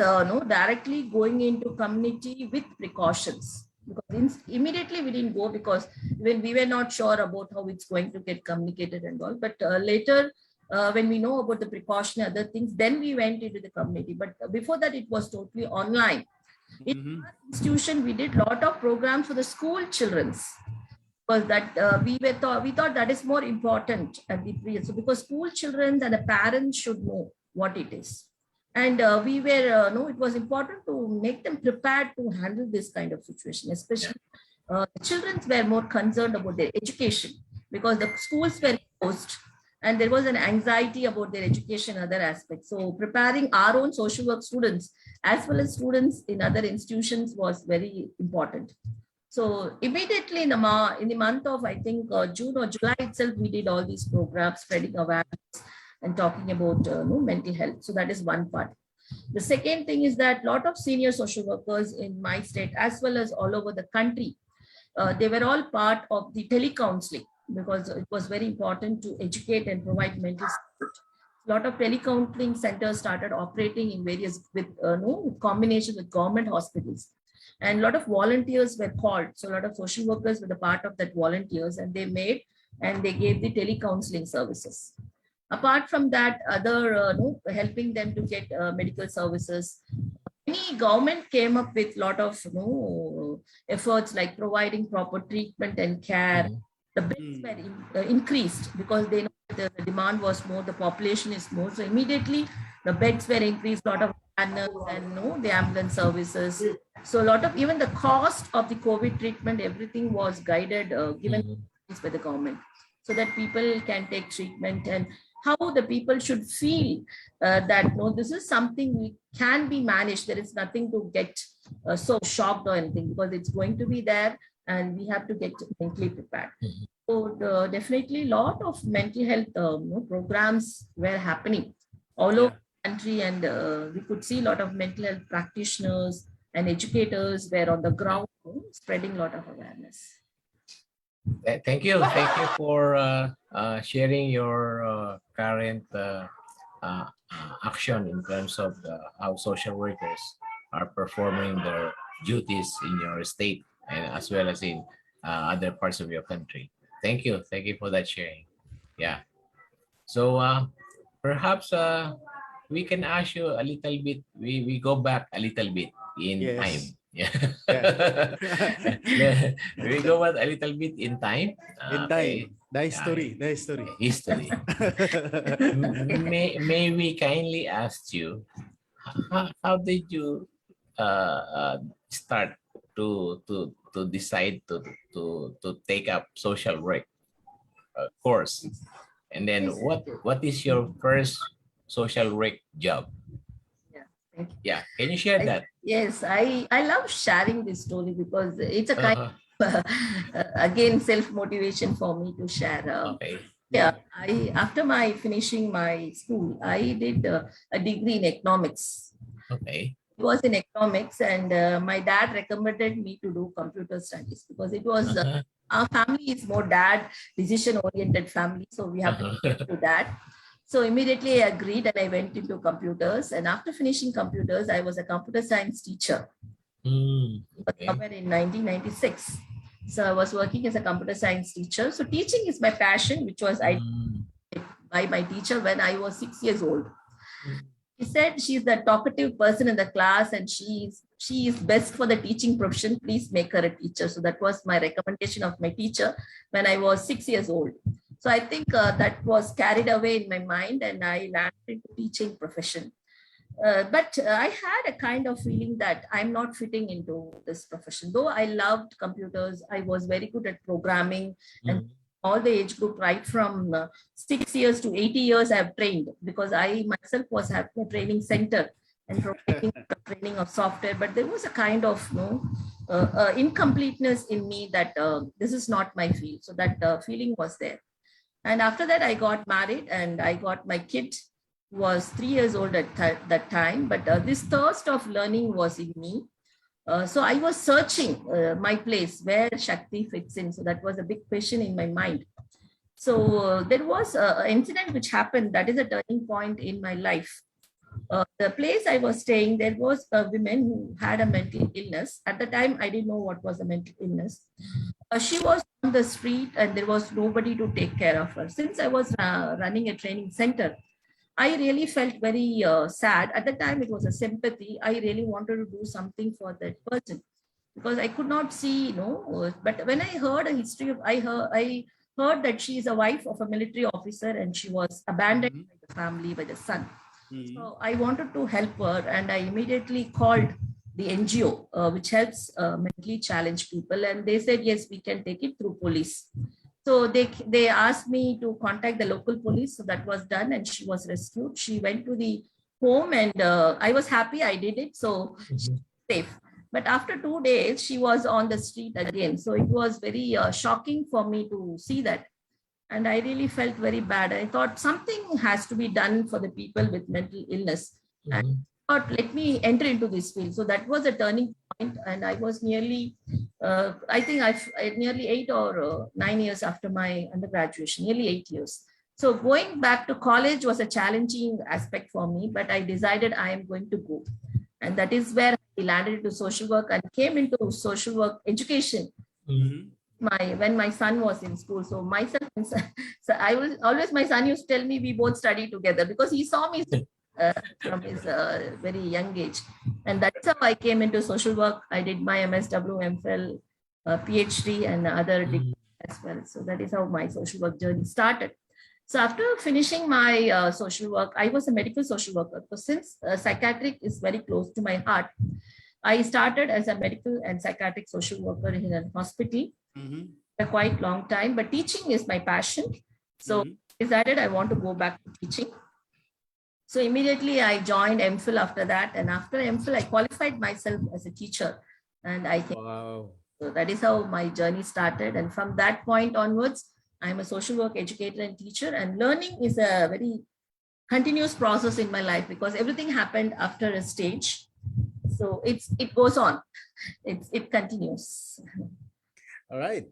directly going into community with precautions. Because immediately we didn't go, because when we were not sure about how it's going to get communicated and all. But later, when we know about the precaution, other things, then we went into the community. But before that, it was totally online. In our institution, we did a lot of programs for the school children's, because that we thought that is more important at the pre. So because school children and the parents should know what it is, and we were it was important to make them prepared to handle this kind of situation. Especially the children were more concerned about their education, because the schools were closed and there was an anxiety about their education, other aspects. So preparing our own social work students as well as students in other institutions was very important. So immediately in the month of, I think, June or July itself, we did all these programs spreading awareness and talking about mental health. So that is one part. The second thing is that a lot of senior social workers in my state, as well as all over the country, they were all part of the telecounseling, because it was very important to educate and provide mental support. A lot of telecounseling centers started operating in various with combination with government hospitals, and a lot of volunteers were called. So a lot of social workers were the part of that volunteers, and they gave the telecounseling services. Apart from that, other helping them to get medical services. Any government came up with a lot of efforts like providing proper treatment and care. The beds were increased, because they know the demand was more, the population is more. So immediately the beds were increased, a lot of and the ambulance services. So a lot of, even the cost of the COVID treatment, everything was guided, given by the government, so that people can take treatment, and how the people should feel that no, this is something we can be managed. There is nothing to get so shocked or anything, because it's going to be there, and we have to get mentally prepared. Mhm. So definitely a lot of mental health programs were happening all over the country, and we could see a lot of mental health practitioners and educators were on the ground spreading a lot of awareness. Thank you. Thank you for sharing your current action in terms of how social workers are performing their duties in your state and as well as in other parts of your country. Thank you. Thank you for that sharing. Yeah. So perhaps we can ask you a little bit. We go back a little bit in Yes. time. Yeah. Yeah. We go back a little bit in time. In Okay. time. The history. The history. History. May we kindly ask you, how did you start to decide to take up social work course, and then what is your first social work job? Thank you. Yeah, can you share that? Yes, I love sharing this story because it's a kind Uh-huh. again self-motivation for me to share. Okay. Yeah, after my finishing my school, I did a degree in economics. Okay. It was in economics, and my dad recommended me to do computer studies because it was Uh-huh. our family is more dad decision-oriented family, so we have to Uh-huh. do that. So immediately I agreed and I went into computers. And after finishing computers, I was a computer science teacher Okay. somewhere in 1996. So I was working as a computer science teacher. So teaching is my passion, which was I by my teacher when I was 6 years old. He said she's the talkative person in the class and she is best for the teaching profession. Please make her a teacher. So that was my recommendation of my teacher when I was 6 years old. So I think that was carried away in my mind and I landed into teaching profession. But I had a kind of feeling that I'm not fitting into this profession. Though I loved computers, I was very good at programming and all the age group, right from 6 years to 80 years, I have trained because I myself was having a training center and providing training of software. But there was a kind of incompleteness in me that this is not my field. So that feeling was there. And after that, I got married and I got my kid, who was 3 years old at that time. But this thirst of learning was in me. So I was searching my place where Shakti fits in. So that was a big question in my mind. So there was an incident which happened that is a turning point in my life. The place I was staying, there was a woman who had a mental illness. At the time, I didn't know what was a mental illness. She was on the street and there was nobody to take care of her. Since I was running a training center, I really felt very sad. At the time, it was a sympathy. I really wanted to do something for that person because I could not see, but when I heard a history of, I heard that she is a wife of a military officer and she was abandoned by the family, by the son. So I wanted to help her and I immediately called the NGO, which helps mentally challenged people. And they said, yes, we can take it through police. So they asked me to contact the local police. So that was done and she was rescued. She went to the home and I was happy I did it. So she was safe. But after 2 days, she was on the street again. So it was very shocking for me to see that. And I really felt very bad. I thought something has to be done for the people with mental illness. And I thought, let me enter into this field. So that was a turning point. And I was nearly, I think nearly 8 or 9 years after my undergraduation, nearly 8 years. So going back to college was a challenging aspect for me, but I decided I am going to go. And that is where I landed into social work and came into social work education. When my son was in school. So myself, so I was always, my son used to tell me we both study together because he saw me from his very young age. And that's how I came into social work. I did my MSW, MPhil, PhD and other degrees as well. So that is how my social work journey started. So after finishing my social work, I was a medical social worker. So since psychiatric is very close to my heart, I started as a medical and psychiatric social worker in a hospital for a quite long time, but teaching is my passion. So I decided I want to go back to teaching. So immediately I joined MPhil after that. And after MPhil, I qualified myself as a teacher. And I came So that is how my journey started. And from that point onwards, I'm a social work educator and teacher, and learning is a very continuous process in my life because everything happened after a stage. So it goes on. It continues. All right.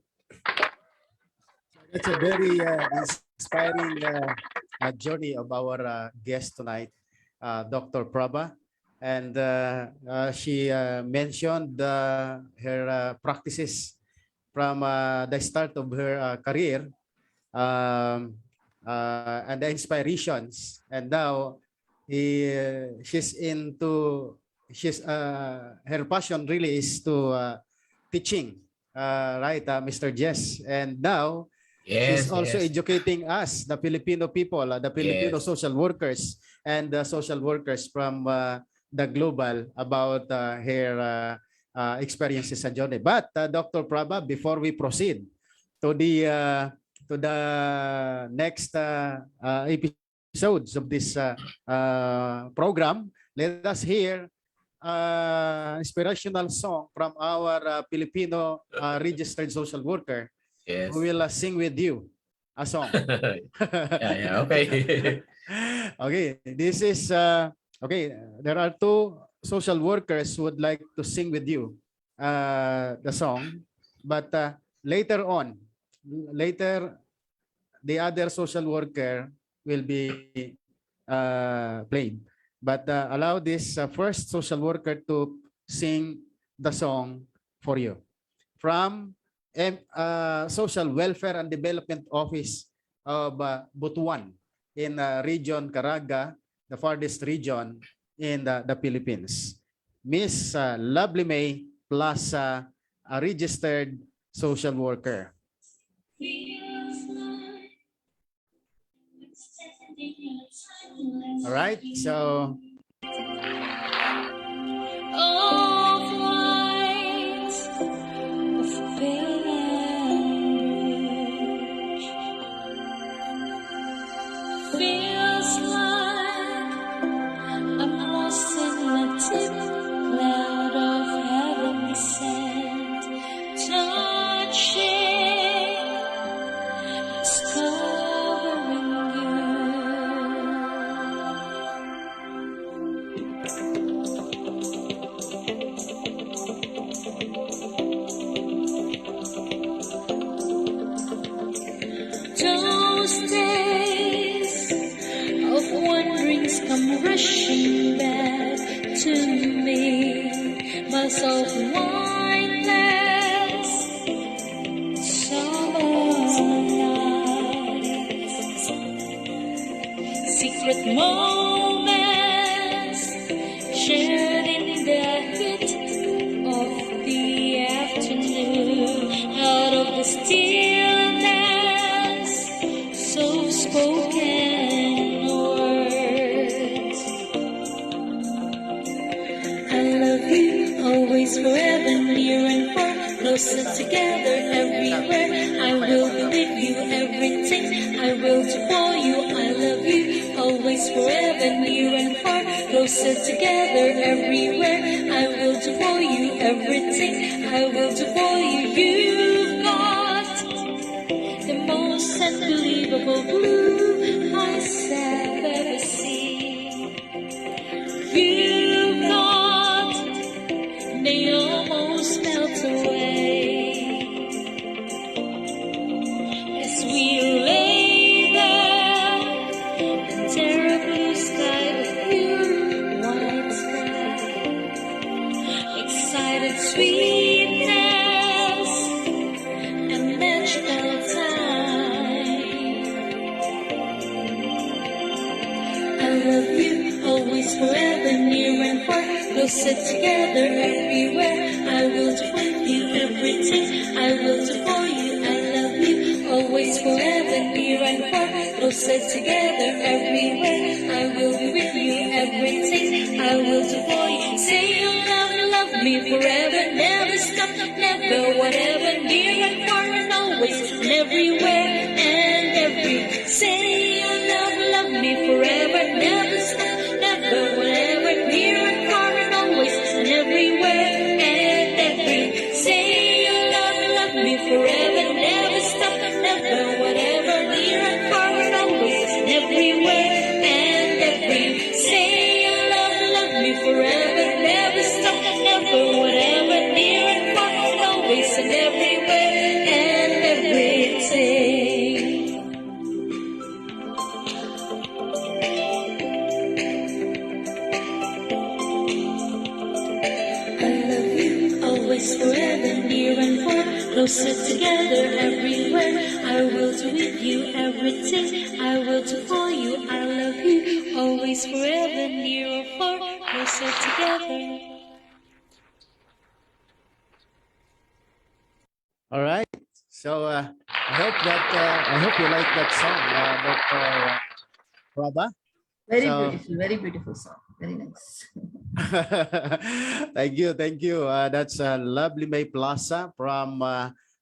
That's a very inspiring journey of our guest tonight, Dr. Prabha. And she mentioned her practices from the start of her career and the inspirations. And now she's her passion really is to teaching, right, Mr. Jess? And now she's also educating us, the Filipino people, the Filipino social workers and the social workers from the global about her experiences and journey. But Dr. Prabha, before we proceed to the next episodes of this program, let us hear inspirational song from our Filipino registered social worker. Yes. Who will sing with you a song. Okay. Okay, this is okay. There are two social workers who would like to sing with you the song, but later the other social worker will be played. But allow this first social worker to sing the song for you from Social Welfare and Development Office of Butuan in region Caraga, the farthest region in the Philippines. Miss Lovely May Plaza, a registered social worker. All right, so feels like I'm lost in a deep cloud of heaven sent, touching, discovering you. Those days of wanderings come rushing back to me, myself mindless, summer nights, secret moments shared in the heat of the afternoon, out of the stillness, so spoken words. I love you, always, forever, near and far, closer together, everywhere. I will believe you, everything I will do for you. I love you, always, forever, near and far, closer together, everywhere. I will do for you, everything I will do for you. You've got the most unbelievable blue eyes I've ever seen. You've got, they almost melt away as we lay there under a blue sky with pure white sky, excited sweetness and magical time. I love you, always, forever, near and far, closer together, everywhere. I will do for you, everything I will do for you. I love you, always, forever, near and far, closer together, everywhere. I will be with you, everything I will do for you. Say you love me forever, never stop, never, whatever, near and far and always, and everywhere and every. Say you love me forever, never stop, never, whatever, near and far and always, and everywhere and every. Say you closer together everywhere. I will do with you everything. I will do for you. I love you always, forever, near or far, closer together. All right. So I hope you like that song, Dr. Prabha. Very beautiful song. Very nice. Thank you. That's lovely May Plaza from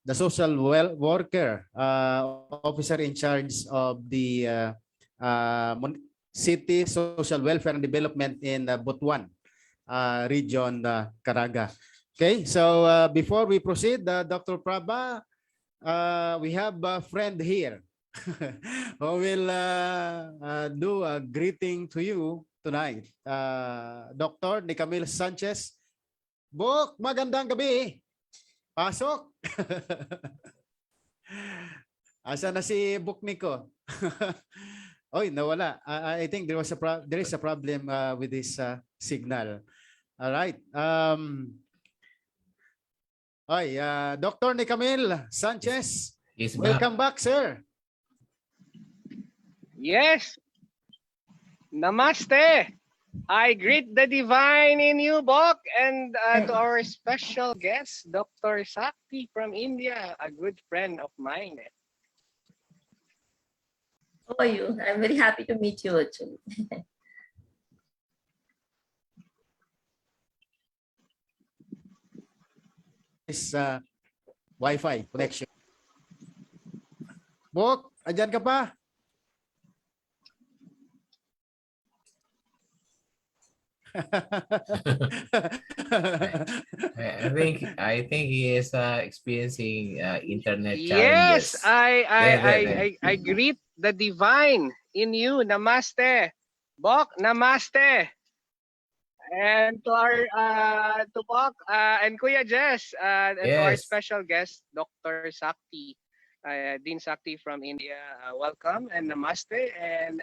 the social worker officer in charge of the city social welfare and development in Butuan region, Caraga. Okay, so before we proceed, Dr. Prabha, we have a friend here who will do a greeting to you tonight. Dr. Nicamil Sanchez. Bok, magandang gabi. Pasok. Asa na si Bok Nico? Oy, nawala. I think there is a problem with this signal. All right. Dr. Nicamil Sanchez, Yes, welcome back, sir. Yes. Namaste. I greet the divine in you, Bok, and to our special guest, Dr. Sakti from India, a good friend of mine. How are you? I'm very happy to meet you actually. Is Wi-Fi connection. Bok, andyan ka pa? I think he is experiencing internet Yes, challenges. I greet the divine in you. Namaste. Bok, namaste. And to our to Bok and Kuya Jess and to our Yes. special guest, Dr. Sakti. Dean Sakti from India. Welcome and namaste. And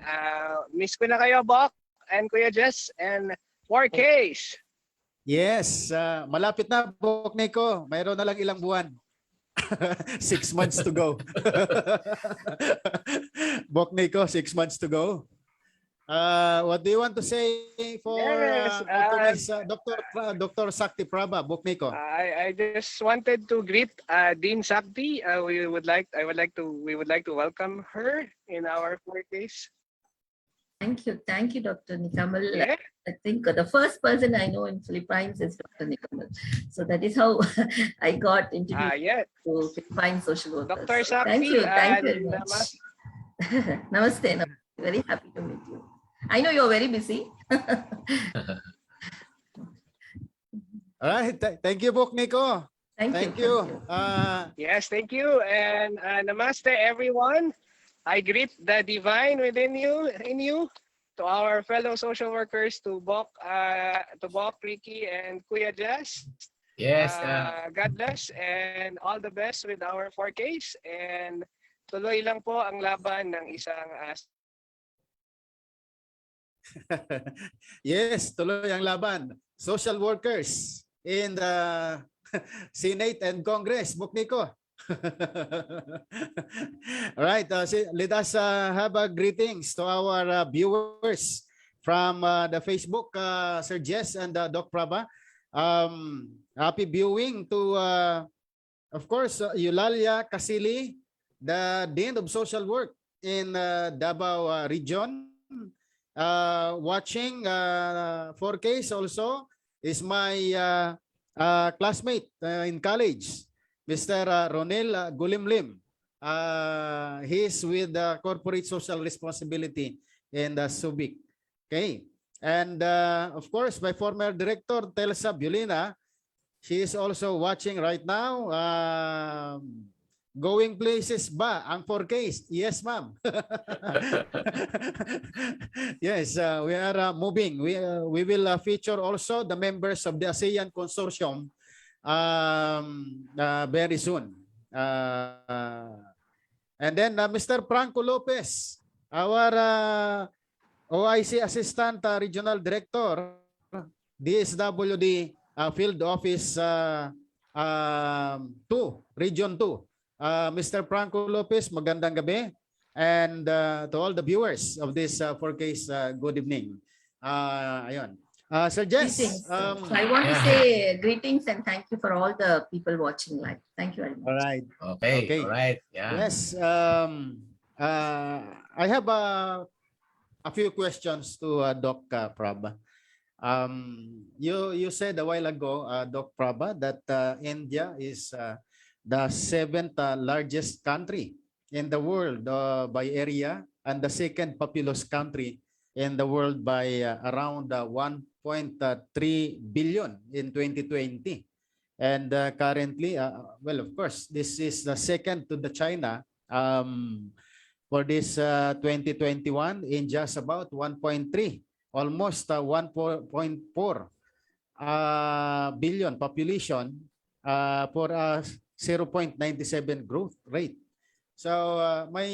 miss ko na kayo, Bok and Kuya Jess and 4Ks. Yes, malapit na, Bok Nico. Mayroon na lang ilang buwan. 6 months to go. Bok Nico, 6 months to go. What do you want to say for Yes, Dr. Sakti Prabha, Bok Nico? I just wanted to greet Dean Sakti. We would like to welcome her in our 4Ks. Thank you, Dr. Nicamil. Yeah. I think the first person I know in Philippines is Dr. Nicamil. So that is how I got introduced Yeah. to Philippine social workers. Dr. So Sakti, thank you very much. namaste. Namaste. Very happy to meet you. I know you're very busy. All right, thank you, Bok Nico. Thank Thank you. Yes, thank you. And namaste, everyone. I greet the divine within you, to our fellow social workers, to Bok, Ricky, and Kuya Jess. Yes. God bless and all the best with our 4Ks. And tuloy lang po ang laban ng isang Yes, tuloy ang laban. Social workers in the Senate and Congress, Bok Nico. All right, let us have greetings to our viewers from the Facebook, Sir Jess and Doc Prabha. Happy viewing to, of course, Eulalia Casili, the Dean of Social Work in Davao Region. Watching 4Ks also is my classmate in college, Mr. Ronel Gulimlim. He's with the Corporate Social Responsibility in the Subic. Okay. And of course, my former director, Telsa Bulina, she is also watching right now. Going places ba ang 4Ks? Yes, ma'am. Yes, we are moving. We will feature also the members of the ASEAN Consortium very soon. And then Mr. Franco Lopez, our OIC Assistant Regional Director, DSWD Field Office Region 2. Mr. Franco Lopez, magandang gabi. And to all the viewers of this 4Ks, good evening. Ayun. Sir Jess, Greetings. So I want to say greetings and thank you for all the people watching live. Thank you very much. all right. Okay, Okay. all right. Yeah. Yes. I have a few questions to Doc Prabha. You said a while ago, Doc Prabha, that India is the 7th largest country in the world by area and the second populous country in the world by around 1.3 billion in 2020. And currently, well, of course, this is the second to the China for this 2021 in just about 1.3, almost 1.4 billion population for a 0.97 growth rate. So my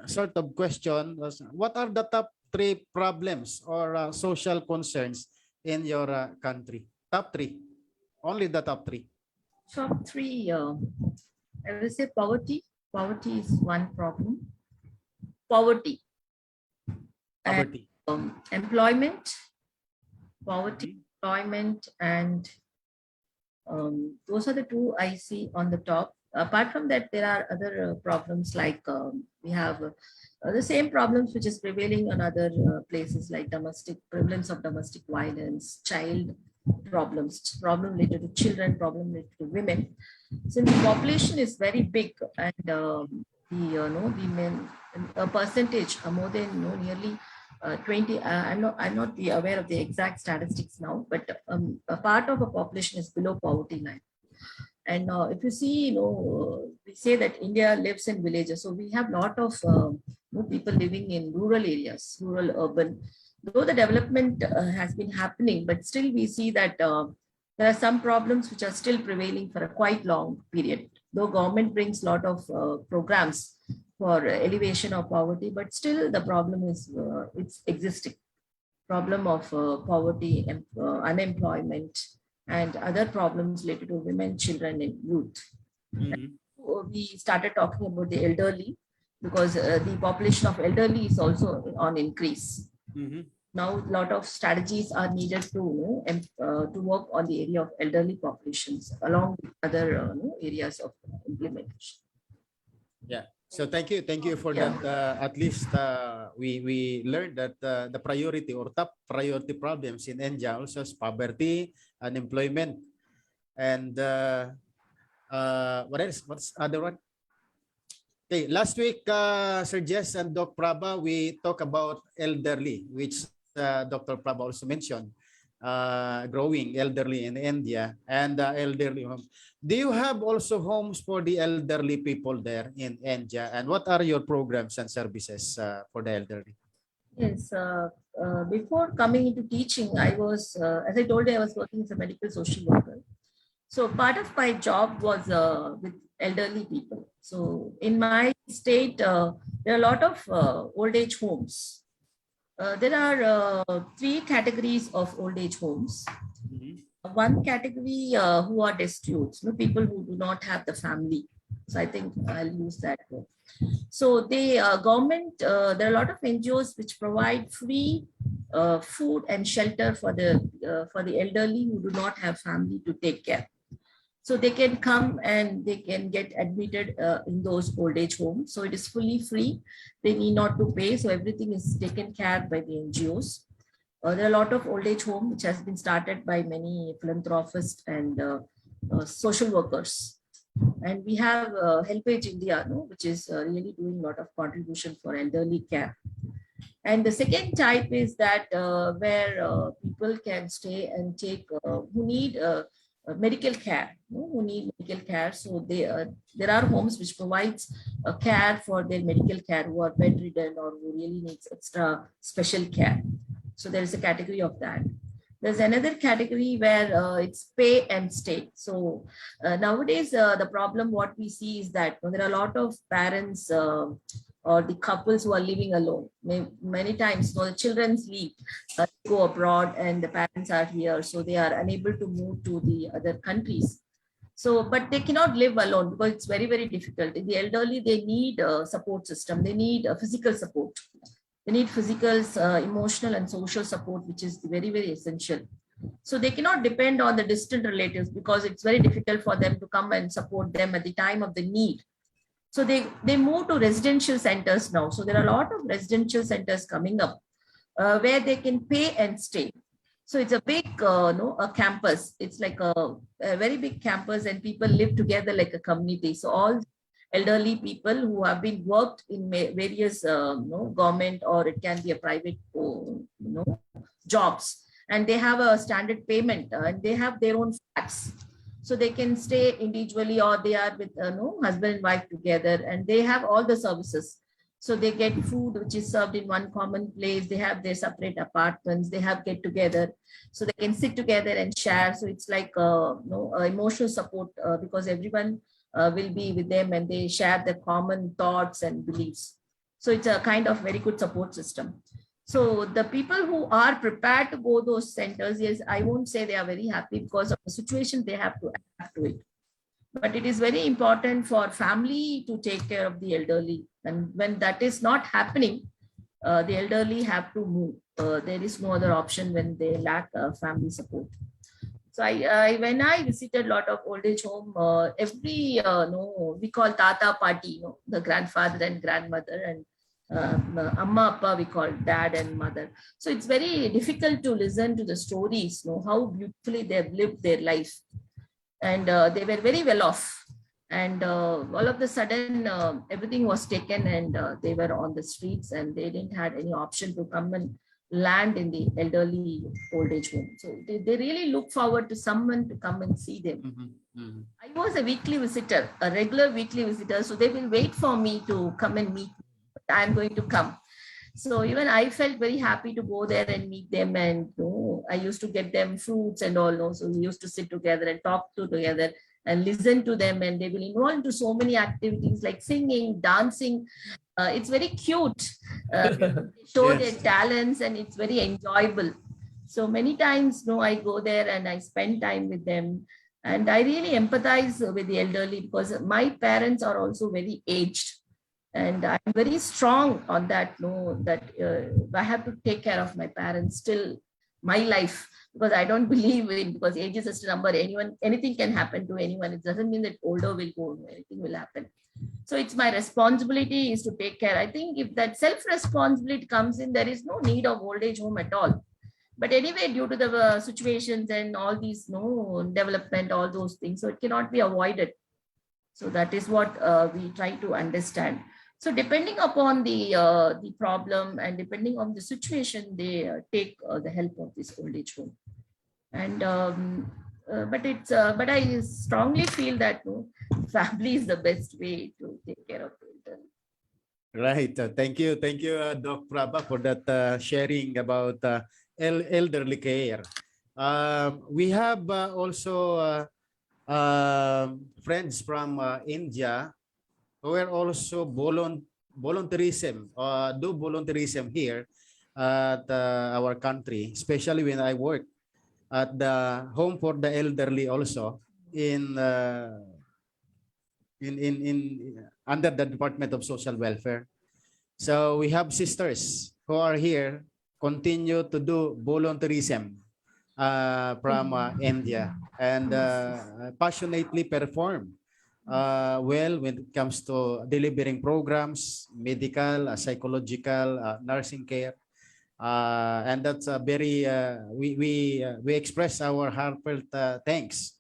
sort of question was, what are the top 3 problems or social concerns in your country? Top 3, only the top 3. Top 3, I will say poverty. Poverty is one problem. Poverty. Poverty. Employment. Poverty, employment, and those are the 2 I see on the top. Apart from that, there are other problems like we have the same problems which is prevailing on other places like problems of domestic violence, child problems, problem related to children, problem related to women. Since the population is very big and the men percentage more than nearly 20. I'm not aware of the exact statistics now, but a part of a population is below poverty line. And if you see, we say that India lives in villages. So we have a lot of people living in rural areas, rural, urban. Though the development has been happening, but still we see that there are some problems which are still prevailing for a quite long period. Though government brings a lot of programs for elevation of poverty, but still the problem is it's existing. Problem of poverty, unemployment, and other problems related to women, children, and youth. We started talking about the elderly because the population of elderly is also on increase. Now, a lot of strategies are needed to work on the area of elderly populations along with other areas of implementation. Yeah. So thank you for that. At least we learned that the priority or top priority problems in India also is poverty, unemployment, and what else? What's other one? Okay, last week, Sir Jess and Doc Prabha, we talked about elderly, which Dr. Prabha also mentioned, growing elderly in India and elderly homes. Do you have also homes for the elderly people there in India? And what are your programs and services for the elderly? Yes, before coming into teaching, I was, as I told you, I was working as a medical social worker. So part of my job was with elderly people. So in my state, there are a lot of old age homes. There are 3 categories of old age homes. One category who are destitute, people who do not have the family. So I think I'll use that word. So the government, there are a lot of NGOs which provide free food and shelter for the elderly who do not have family to take care. So they can come and they can get admitted in those old age homes. So it is fully free. They need not to pay. So everything is taken care by the NGOs. There are a lot of old age homes which has been started by many philanthropists and social workers. And we have HelpAge India, which is really doing a lot of contribution for elderly care. And the second type is that where people can stay and take who need medical care, who need medical care. So there are homes which provides care for their medical care who are bedridden or who really needs extra special care. So there is a category of that. There's another category where it's pay and stay. So nowadays, the problem what we see is that there are a lot of parents or the couples who are living alone. Many times, the children leave, go abroad, and the parents are here, so they are unable to move to the other countries. So, but they cannot live alone because it's very, very difficult. The elderly, they need a support system. They need a physical support. They need physical, emotional, and social support, which is very, very essential. So they cannot depend on the distant relatives because it's very difficult for them to come and support them at the time of the need. So they move to residential centers now. So there are a lot of residential centers coming up where they can pay and stay. So it's a big a campus. It's like a very big campus, and people live together like a community. So all elderly people who have been worked in various government, or it can be a private jobs, and they have a standard payment, and they have their own flats. So they can stay individually, or they are with husband and wife together, and they have all the services. So they get food which is served in one common place. They have their separate apartments. They have get together, so they can sit together and share. So it's like emotional support because everyone will be with them, and they share their common thoughts and beliefs. So it's a kind of very good support system. So the people who are prepared to go those centers, yes, I won't say they are very happy because of the situation they have to adapt to it. But it is very important for family to take care of the elderly. And when that is not happening, the elderly have to move. There is no other option when they lack family support. So when I visited a lot of old age home, every, we call Tata Party, the grandfather and grandmother, and Amma Appa we call dad and mother. So it's very difficult to listen to the stories, how beautifully they've lived their life. And they were very well off. And all of a sudden, everything was taken, and they were on the streets, and they didn't have any option to come and land in the elderly old age home. So they really look forward to someone to come and see them. I was a weekly visitor, a regular weekly visitor. So they will wait for me to come and meet. I'm going to come. So even I felt very happy to go there and meet them. And I used to get them fruits and all. So we used to sit together and talk together and listen to them. And they will involve into so many activities like singing, dancing. It's very cute. They show Yes. their talents, and it's very enjoyable. So many times, I go there and I spend time with them. And I really empathize with the elderly because my parents are also very aged. And I'm very strong on that, that I have to take care of my parents till my life, because I don't believe in, because age is just a number. Anything can happen to anyone. It doesn't mean that older will go, anything will happen. So it's my responsibility is to take care. I think if that self-responsibility comes in, there is no need of old age home at all. But anyway, due to the situations and all these development, all those things, so it cannot be avoided. So that is what we try to understand. So depending upon the problem and depending on the situation, they take the help of this old age home. And but I strongly feel that family is the best way to take care of it. Right. Thank you, Doc Prabha, for that sharing about elderly care. We have also friends from India who are also volunteerism here at our country, especially when I work at the home for the elderly also in under the Department of Social Welfare. So we have sisters who are here, continue to do volunteerism from India, and passionately perform well when it comes to delivering programs, medical, psychological, nursing care. And that's a very we express our heartfelt thanks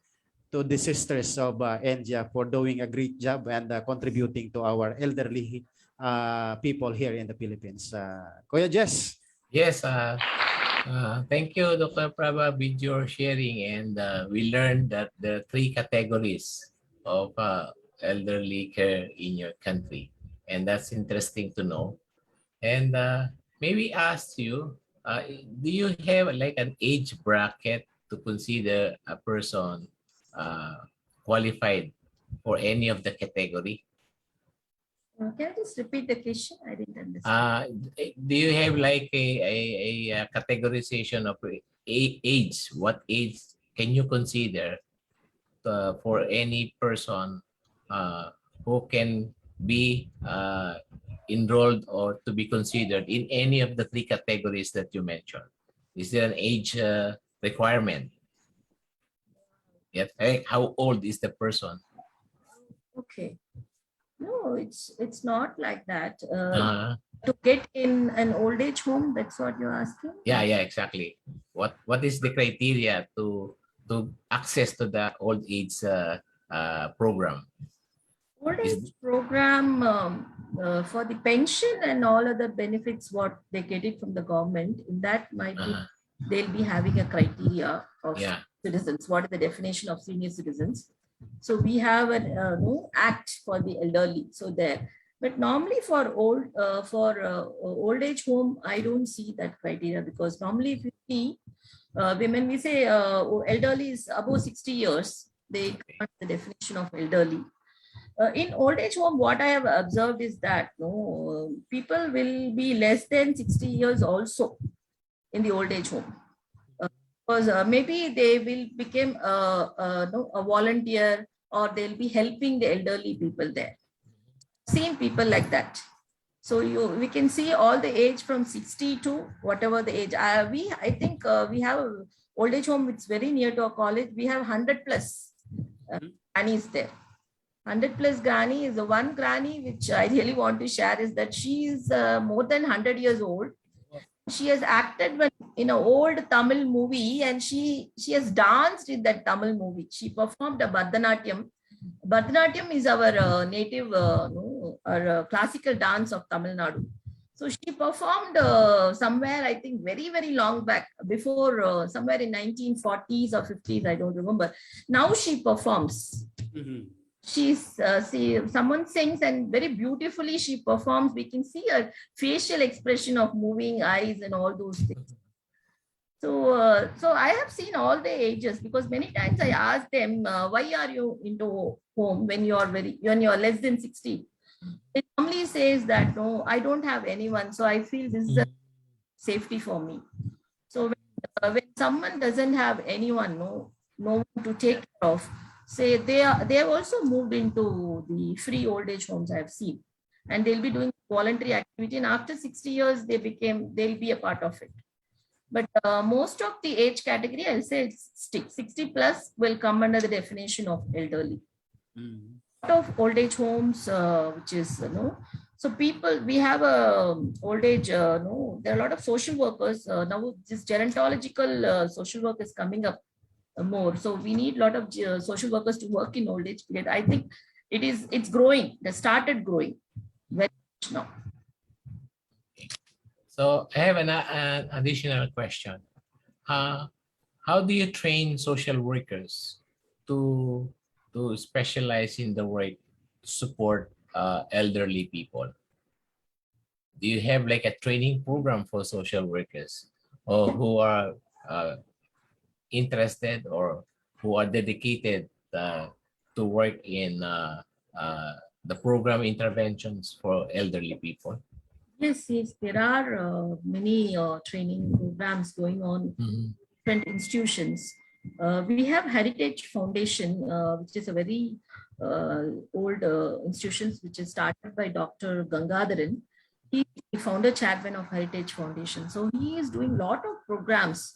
to the sisters of India for doing a great job and contributing to our elderly people here in the Philippines. Kuya Jess. Yes, thank you, Dr. Prabha, with your sharing. And we learned that there are 3 categories of elderly care in your country. And that's interesting to know. And maybe ask you, do you have like an age bracket to consider a person qualified for any of the category? Can I just repeat the question? I didn't understand. Do you have like a categorization of age? What age can you consider for any person who can be enrolled or to be considered in any of the three categories that you mentioned? Is there an age requirement? Yet, how old is the person? Okay. No, it's not like that. Uh, To get in an old age home, that's what you're asking? yeah, exactly. What is the criteria to access to the old age program? Old age program for the pension and all other benefits, what they get it from the government, in that might be, they'll be having a criteria of citizens. What is the definition of senior citizens? So we have an no act for the elderly. So there, but normally for old age home, I don't see that criteria, because normally if you see when we say elderly is above 60 years, they come the definition of elderly. In old age home, what I have observed is that people will be less than 60 years also in the old age home. Because maybe they will become a volunteer, or they'll be helping the elderly people there. Seen people like that. So we can see all the age from 60 to whatever the age. I think we have a old age home which is very near to our college. We have 100 plus grannies there. 100 plus granny is the one granny which I really want to share, is that she is more than 100 years old. She has acted in an old Tamil movie, and she has danced in that Tamil movie. She performed a Bharatanatyam. Bharatanatyam is our native our classical dance of Tamil Nadu. So she performed somewhere, I think very, very long back, before somewhere in 1940s or 50s, I don't remember. Now she performs. She's someone sings, and very beautifully she performs. We can see her facial expression of moving eyes and all those things. So so I have seen all the ages, because many times I ask them, why are you into home when you're less than 60? It normally says that, no, I don't have anyone, so I feel this is a safety for me. So when someone doesn't have anyone, no one to take care of, say they have also moved into the free old age homes I have seen, and they'll be doing voluntary activity, and after 60 years they'll be a part of it. But most of the age category, I'll say 60 plus will come under the definition of elderly. Of old age homes, which is so people, we have a old age there are a lot of social workers now. This gerontological social work is coming up more, so we need a lot of social workers to work in old age period. I think it's growing. They started growing very much now. So I have an additional question. How do you train social workers to specialize in the work to support elderly people? Do you have like a training program for social workers, or who are interested or who are dedicated to work in the program interventions for elderly people? Yes, there are many training programs going on in different institutions. We have Heritage Foundation, which is a very old institution, which is started by Dr. Gangadharan. He is the founder chairman of Heritage Foundation. So he is doing a lot of programs,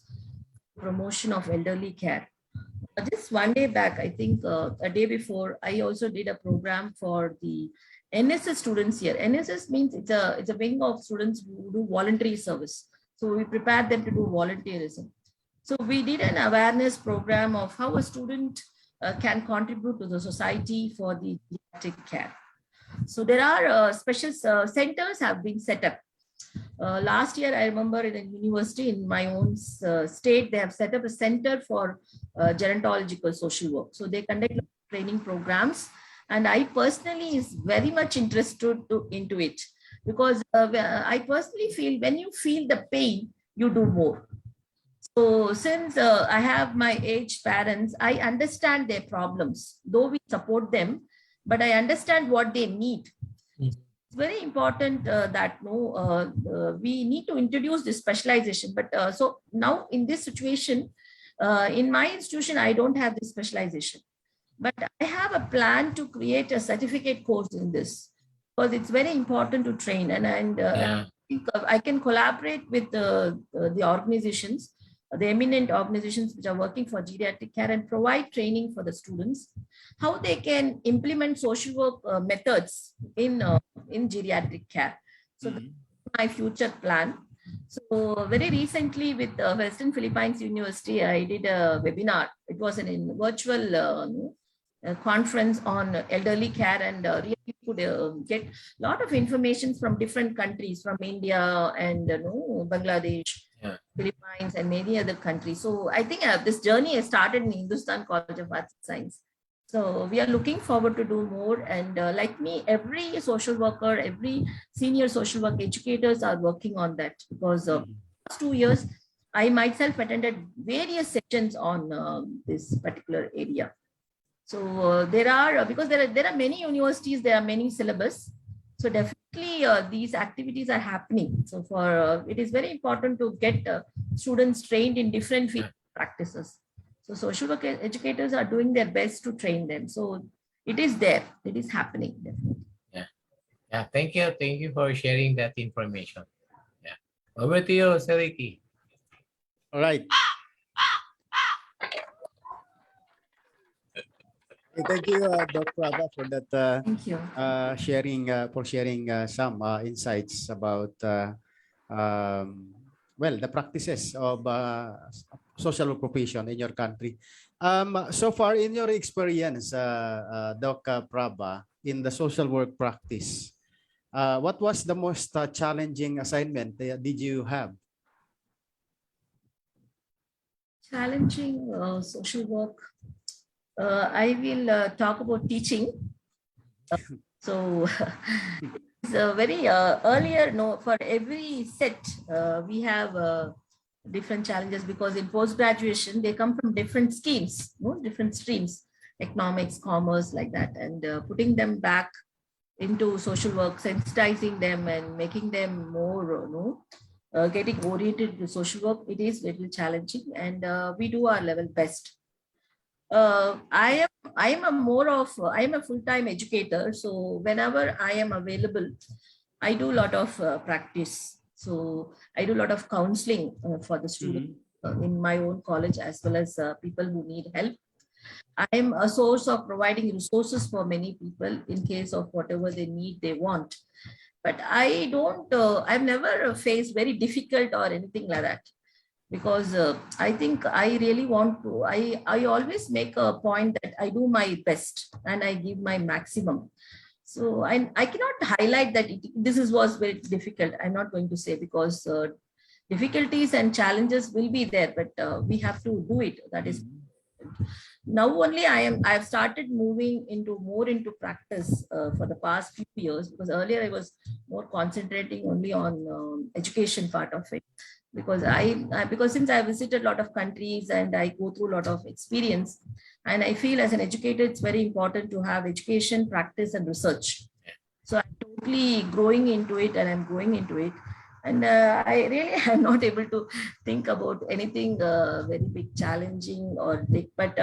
promotion of elderly care. Just one day back, I think a day before, I also did a program for the NSS students here. NSS means it's a wing of students who do voluntary service. So we prepare them to do volunteerism. So we did an awareness program of how a student can contribute to the society for the geriatric care. So there are special centers have been set up. Last year, I remember in a university in my own state, they have set up a center for gerontological social work. So they conduct training programs. And I personally is very much interested into it, because I personally feel when you feel the pain, you do more. So since I have my aged parents, I understand their problems, though we support them, but I understand what they need. it's very important that we need to introduce this specialization. But so now in this situation, in my institution, I don't have this specialization, but I have a plan to create a certificate course in this, because it's very important to train. Yeah. I think I can collaborate with the organizations, the eminent organizations which are working for geriatric care, and provide training for the students how they can implement social work methods in geriatric care. So that's my future plan. So very recently with Western Philippines University, I did a webinar. It was a virtual conference on elderly care, and really could get a lot of information from different countries, from India and Bangladesh, Philippines, and many other countries. So I think this journey has started in Hindustan College of Arts and Science. So we are looking forward to do more. And like me, every social worker, every senior social work educators are working on that, because last 2 years, I myself attended various sessions on this particular area. So there are, because there are many universities, there are many syllabus. So definitely these activities are happening. So for it is very important to get students trained in different field practices. So social work educators are doing their best to train them. So it is there, it is happening. Definitely. Yeah. Thank you. Thank you for sharing that information. Yeah. Over to you, Sir Ricky. All right. Thank you, Dr. Prabha, for that Thank you. sharing some insights about the practices of social work profession in your country. So far in your experience, Dr. Prabha, in the social work practice, what was the most challenging assignment did you have? Challenging social work. I will talk about teaching. So it's very earlier, for every set, we have different challenges, because in post-graduation, they come from different schemes, different streams, economics, commerce, like that, and putting them back into social work, sensitizing them and making them more, getting oriented to social work, it is little challenging, and we do our level best. I am a full-time educator. So whenever I am available, I do a lot of practice. So I do a lot of counseling for the students in my own college, as well as people who need help. I am a source of providing resources for many people in case of whatever they need, they want. But I don't, I've never faced very difficult or anything like that. Because I think I really want to, I always make a point that I do my best and I give my maximum. So I cannot highlight that this was very difficult. I'm not going to say, because difficulties and challenges will be there, but we have to do it. That is now only I've started moving more into practice for the past few years, because earlier I was more concentrating only on education part of it. Because because since I visited a lot of countries and I go through a lot of experience, and I feel as an educator, it's very important to have education, practice, and research. So I'm totally growing into it, and I'm going into it. And I really am not able to think about anything very big, challenging or big, but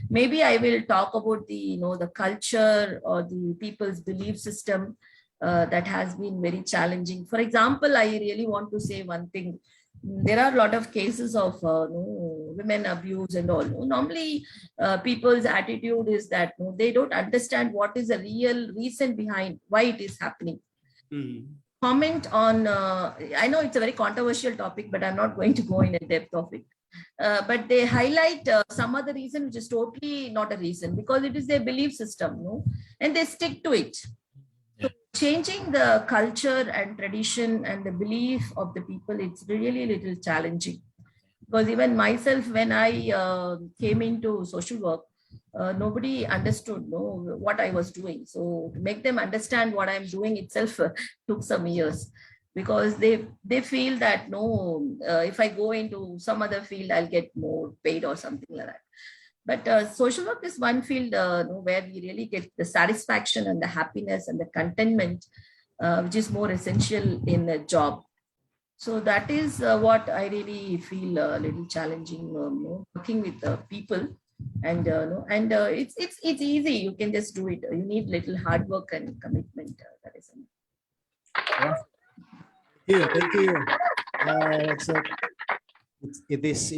maybe I will talk about the, the culture or the people's belief system that has been very challenging. For example, I really want to say one thing. There are a lot of cases of women abuse and all. Normally, people's attitude is that they don't understand what is the real reason behind why it is happening. Comment on, I know it's a very controversial topic, but I'm not going to go in depth of it. But they highlight some other reason, which is totally not a reason, because it is their belief system, and they stick to it. So changing the culture and tradition and the belief of the people, it's really a little challenging. Because even myself, when I came into social work, nobody understood what I was doing. So to make them understand what I'm doing itself took some years, because they feel that if I go into some other field, I'll get more paid or something like that. But social work is one field where we really get the satisfaction and the happiness and the contentment which is more essential in a job. So that is what I really feel a little challenging, working with people, and it's easy. You can just do it. You need little hard work and commitment. That is enough. Thank you. So it is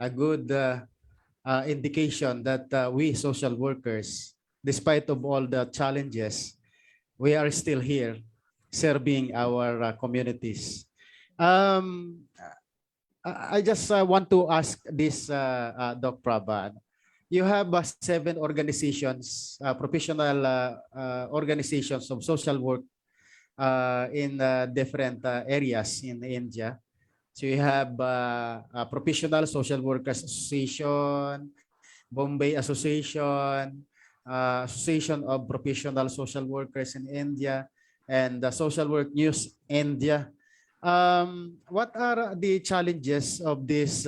a good indication that we social workers, despite of all the challenges, we are still here serving our communities. I just want to ask this, Doc Prabha. You have 7 organizations, professional organizations of social work in different areas in India. So you have a Professional Social Workers Association, Bombay Association, Association of Professional Social Workers in India, and the Social Work News India. What are the challenges of this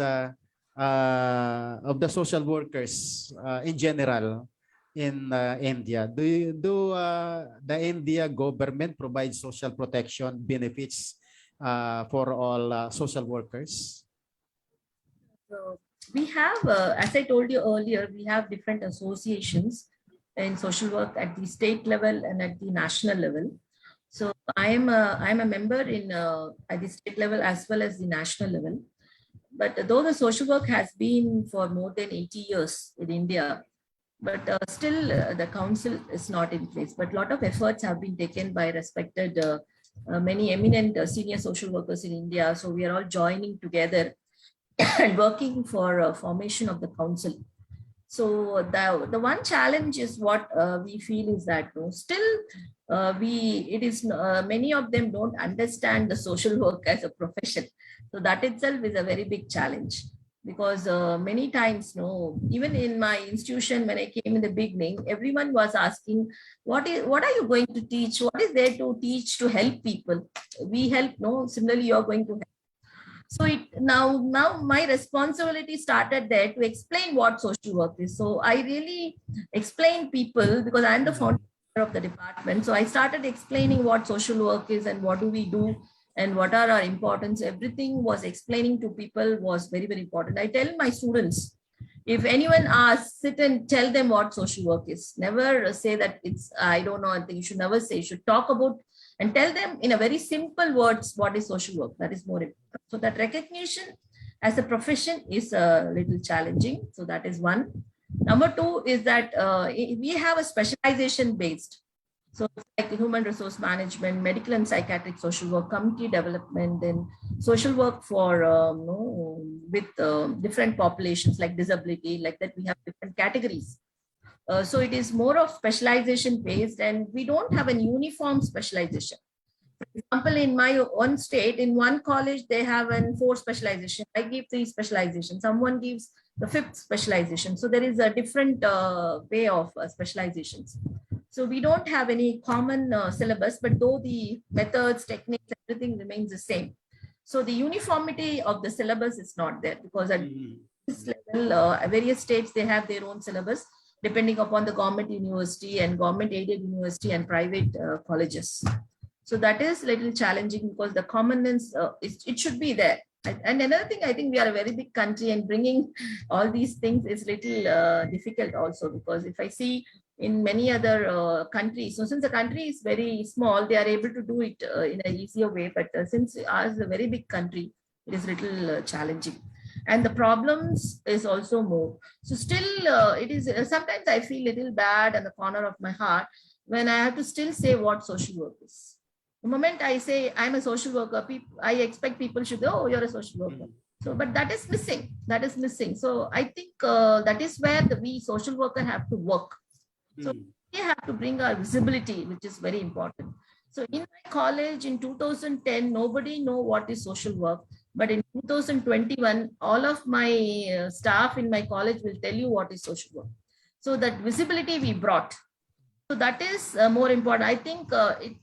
of the social workers in general in India? Do the India government provide social protection benefits for all social workers? So we have, as I told you earlier, we have different associations in social work at the state level and at the national level. So I'm a member in at the state level as well as the national level. But though the social work has been for more than 80 years in India, but still the council is not in place. But a lot of efforts have been taken by respected many eminent senior social workers in India. So we are all joining together and working for formation of the council. So the one challenge is what we feel is that still many of them don't understand the social work as a profession. So that itself is a very big challenge, because many times, even in my institution, when I came in the beginning, everyone was asking, what are you going to teach? What is there to teach to help people? We help, similarly, you're going to help. So now my responsibility started there to explain what social work is. So I really explain people, because I'm the founder of the department. So I started explaining what social work is and what do we do and what are our importance. Everything was explaining to people was very, very important. I tell my students, if anyone asks, sit and tell them what social work is. Never say that I don't know. I think you should never say. You should talk about and tell them in a very simple words what is social work. That is more important. So that recognition as a profession is a little challenging. So that is one. Number two is that we have a specialization based. So like human resource management, medical and psychiatric social work, community development, then social work for with different populations like disability, like that we have different categories. So it is more of specialization based, and we don't have a uniform specialization. For example, in my own state, in one college, they have 4 specialization. I give 3 specialization. Someone gives the 5th specialization. So there is a different way of specializations. So we don't have any common syllabus, but though the methods, techniques, everything remains the same. So the uniformity of the syllabus is not there, because at this level, various states, they have their own syllabus, depending upon the government university and government aided university and private colleges. So that is a little challenging, because the commonness, it should be there. And another thing, I think we are a very big country, and bringing all these things is little difficult also, because if I see in many other countries, so since the country is very small, they are able to do it in an easier way. But since ours is a very big country, it is little challenging. And the problems is also more. So still, it is sometimes I feel a little bad in the corner of my heart when I have to still say what social work is. The moment I say I'm a social worker, I expect people should go, oh, you're a social worker. So, but that is missing. That is missing. So I think that is where we social worker have to work. So we have to bring our visibility, which is very important. So in my college in 2010, nobody know what is social work. But in 2021, all of my staff in my college will tell you what is social work. So that visibility we brought. So that is more important. I think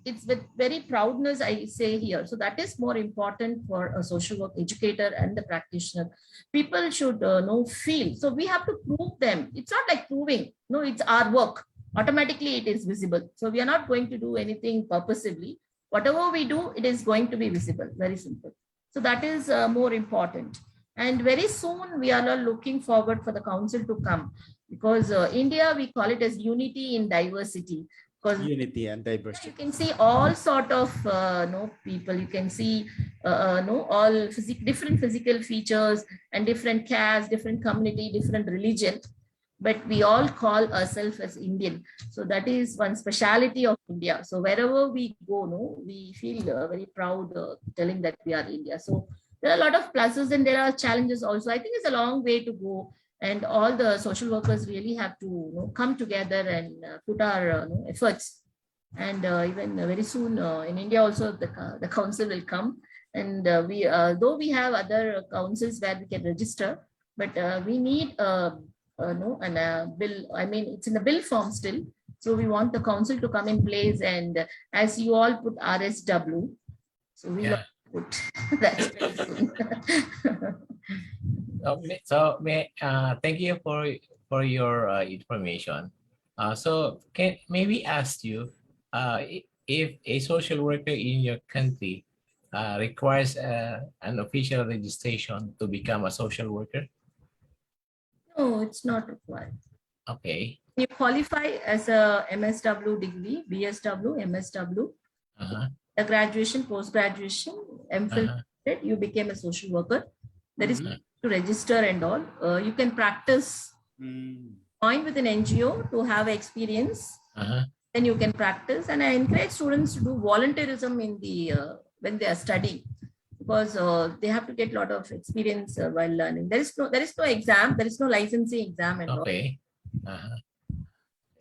it's with very proudness I say here. So that is more important for a social work educator and the practitioner. People should feel. So we have to prove them. It's not like proving. No, it's our work. automatically it is visible. So we are not going to do anything purposively. Whatever we do, it is going to be visible. Very simple. So that is more important. And very soon we are all looking forward for the council to come, because India, we call it as unity in diversity. Because Unity and you diversity. can see all sort of people. You can see all different physical features and different caste, different community, different religion, but we all call ourselves as Indian. So that is one speciality of India. So wherever we go, no, we feel very proud telling that we are India. So there are a lot of pluses and there are challenges also. I think it's a long way to go, and all the social workers really have to come together and put our efforts. And even very soon in India also the council will come, and we though we have other councils where we can register, but we need bill. I mean, it's in the bill form still. So we want the council to come in place, and as you all put RSW, so we Yeah. put that very soon. Thank you for your information. So can maybe ask you if a social worker in your country requires an official registration to become a social worker? No, it's not required. Okay. You qualify as a MSW degree, BSW, MSW, Uh-huh. a graduation, post-graduation, MPhil, Uh-huh. you became a social worker. There is Mhm. to register and all. You can practice, join with an NGO to have experience. Uh-huh. Then you can practice. And I encourage students to do volunteerism in the when they are studying, because they have to get a lot of experience while learning. There is no exam, there is no licensing exam and all. Okay. Uh-huh.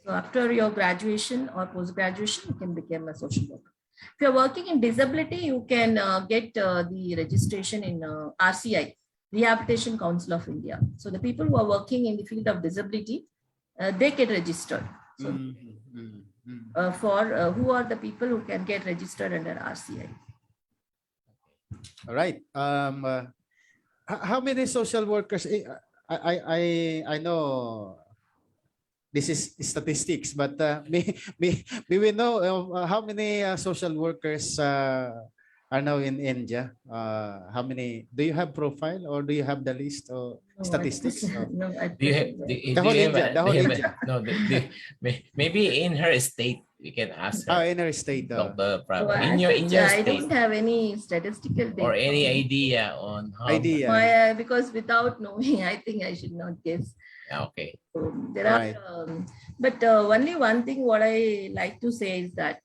So after your graduation or post-graduation, you can become a social worker. If you're working in disability, you can get the registration in RCI, Rehabilitation Council of India. So the people who are working in the field of disability, they get registered. So for who are the people who can get registered under RCI? All right. How many social workers? I know this is statistics, but may we know how many social workers are now in India? How many? Do you have profile or do you have the list or statistics? No, Do you have, The whole India, the whole India. No, maybe in her state we can ask her. In our state. Dr. So Prabha, in your I state don't have any statistical data. or any idea on how? Idea. Because without knowing, I think I should not guess. Okay. So there Right. are, but only one thing what I like to say is that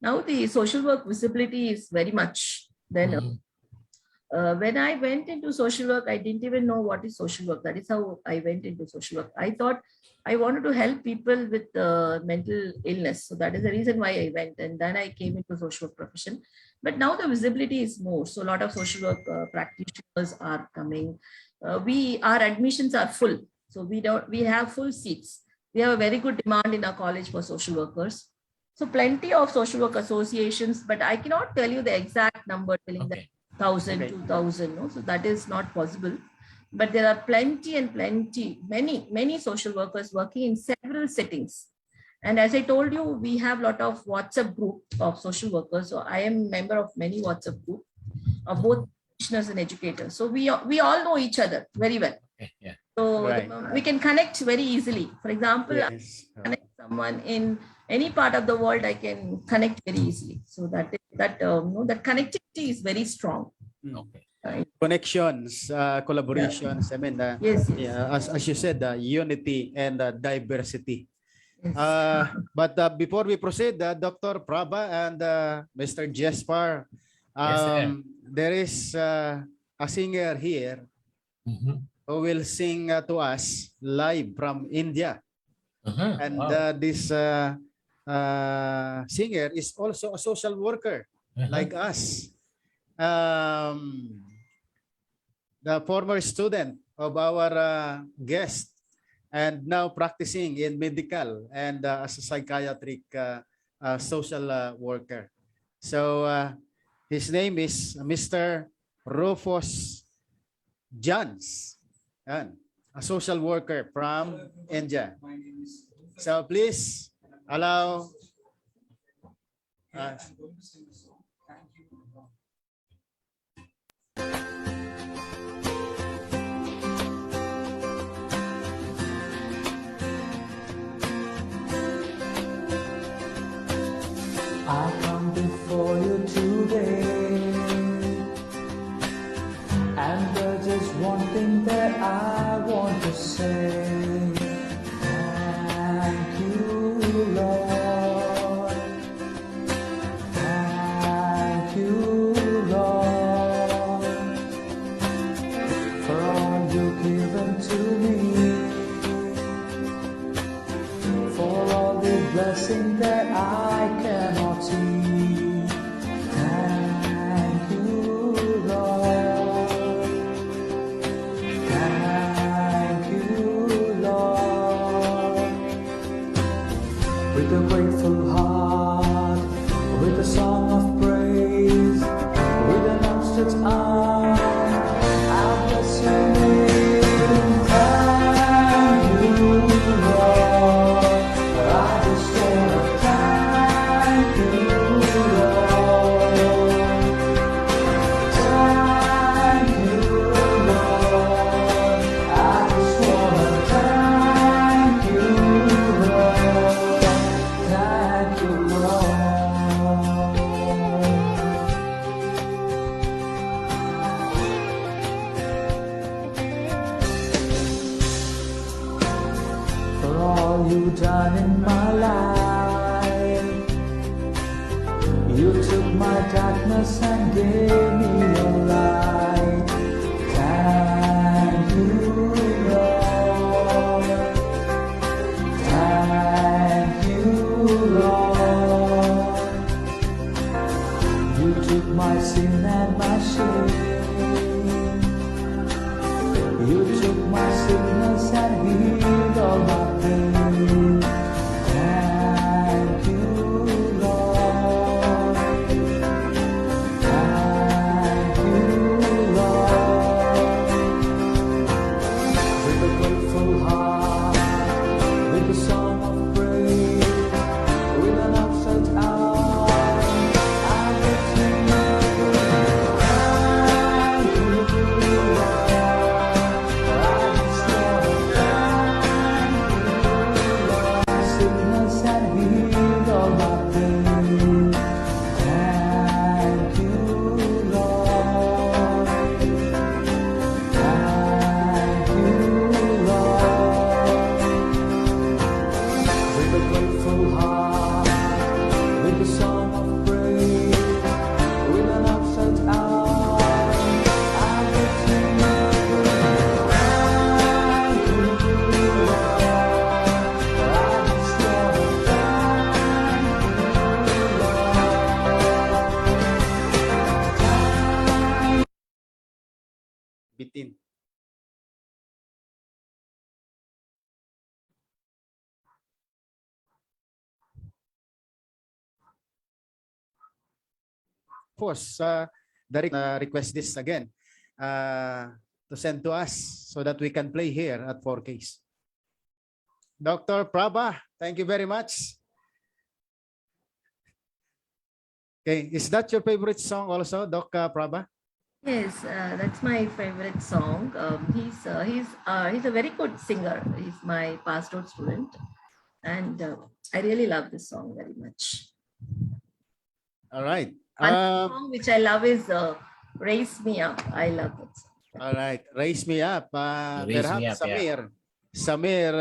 now the social work visibility is very much. Then Mhm. when I went into social work, I didn't even know what is social work. That is how I went into social work. I thought I wanted to help people with mental illness. So that is the reason why I went. And then I came into social work profession. But now the visibility is more. So a lot of social work practitioners are coming. Our admissions are full. So we have full seats. We have a very good demand in our college for social workers. So plenty of social work associations, but I cannot tell you the exact number, telling that Okay. 1,000, Okay. 2,000. No? So that is not possible. But there are many social workers working in several settings. And as I told you, we have a lot of WhatsApp group of social workers. So I am a member of many WhatsApp group of both practitioners and educators. So we all know each other very well. Okay. Yeah. So Right. we can connect very easily. For example, I Yes. connect someone in any part of the world, I can connect very easily. So that connectivity is very strong. Okay. Connections, collaborations. I mean, Yes. yeah, as you said, unity and diversity. Yes. But before we proceed, Dr. Prabha and Mr. Jespar, Yes, sir. there is a singer here Mhm. who will sing to us live from India. Uh-huh. And Wow. this singer is also a social worker Uh-huh. like us. The former student of our guest and now practicing in medical and as a psychiatric social worker. So his name is Mr. Rufus Johns, yan, a social worker from India. My name is So please allow. Uh, I come before you today, and there's just one thing that I want to say. Thank you, Lord. Thank you, Lord, for all you've given to me, for all the blessing that I cannot see. Thank you, Lord. Thank you, Lord. With a grateful heart, with a song of praise, with an outstretched arm, I'll bless your name. Thank you, Lord. I just wanna thank you, Lord. Thank you, Lord. I just wanna thank you, Lord. Thank you, Lord. For all you've done in my life, you took my darkness and gave me your light. Thank you, Lord. Thank you, Lord. You took my sin and my shame. You took my sickness and healed all my pain. Thank you, Lord. Thank you, Lord. With a grateful heart, with a song of praise, with an outstretched arm, I lift you up. Thank you, Lord. I just wanna thank you, Lord. Sickness and healed all my pain. Thank you, Lord. Thank you, Lord. With a grateful heart, with a song of praise, with an outstretched arm, I lift you up. Thank you, Lord. I just wanna thank you, Lord. bitin. Post request this again to send to us so that we can play here at 4Ks. Dr. Prabha, thank you very much. Okay, is that your favorite song also, Doc Prabha? Yes, that's my favorite song. He's a very good singer. He's my pastoral student, and I really love this song very much. All right. One song which I love is "Raise Me Up." I love it. All right, Raise Me Up. Raise Perhaps Me Up, yeah. Samir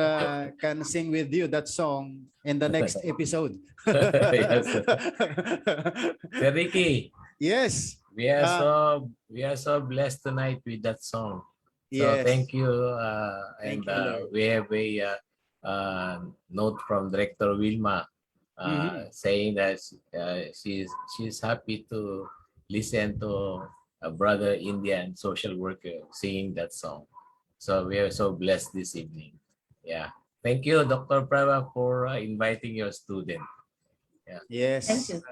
can sing with you that song in the next episode. Yes. Sir Ricky, Yes. we are so blessed tonight with that song. So Yes. thank you. Thank And you, Lord. we have a note from Director Wilma saying that she's happy to listen to a brother Indian social worker singing that song. So we are so blessed this evening. Yeah. Thank you, Dr. Prava, for inviting your student. Yes. Thank you.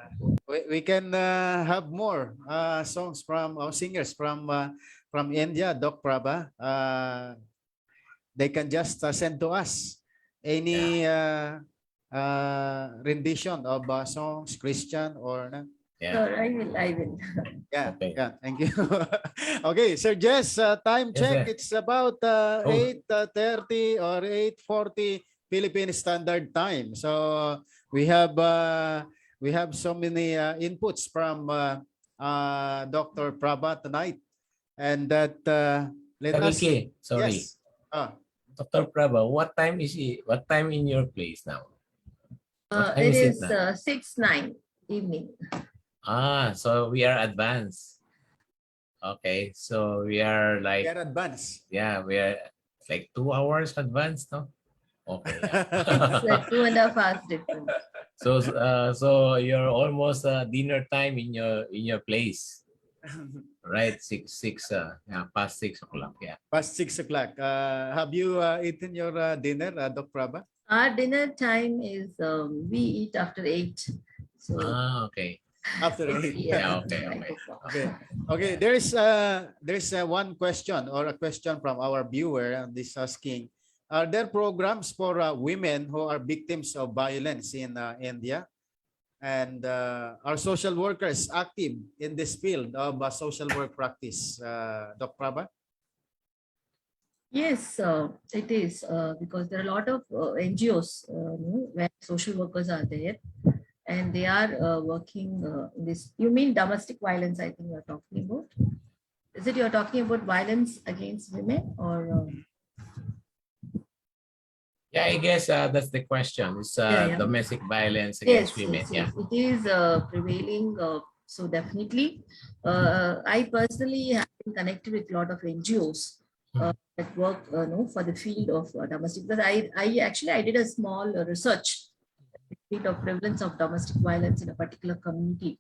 We can have more songs from our singers from India, Doc Prabha. They can just send to us Any rendition of songs, Christian or no? Yeah. Sure, I will. Yeah, Okay. yeah, thank you. Okay, Sir Jess, time Yes, check. sir. It's about 8:30 or 8:40 Philippine Standard Time. So we have so many inputs from Dr. Prabha tonight, and that let us. Ricky, sorry. Yes. Ah, Dr. Prabha, what time is it? What time in your place now? What time It is it is now? 6-9 evening. So we are advanced. Okay, so we are we like, are advanced. yeah, we are like 2 hours advanced, no? Okay. It's Yeah. 2.5 hours difference. So you're almost dinner time in your place, right? Past 6 o'clock. Yeah. Past 6 o'clock. Have you eaten your dinner, Dr. Prabha? Our dinner time is we eat after 8. So Okay. After 8. Yeah, okay. Okay. Okay. There's one question or a question from our viewer, and this asking, are there programs for women who are victims of violence in India? And are social workers active in this field of social work practice, Dr. Prabha? yes, it is because there are a lot of NGOs where social workers are there, and they are working in this. You mean domestic violence? I think you're talking about. Is it you're talking about violence against women or? Yeah, I guess that's the question. It's Yeah. domestic violence against women. Yeah. It is prevailing. So definitely, I personally have been connected with a lot of NGOs that work for the field of domestic. Because I did a small research field of prevalence of domestic violence in a particular community,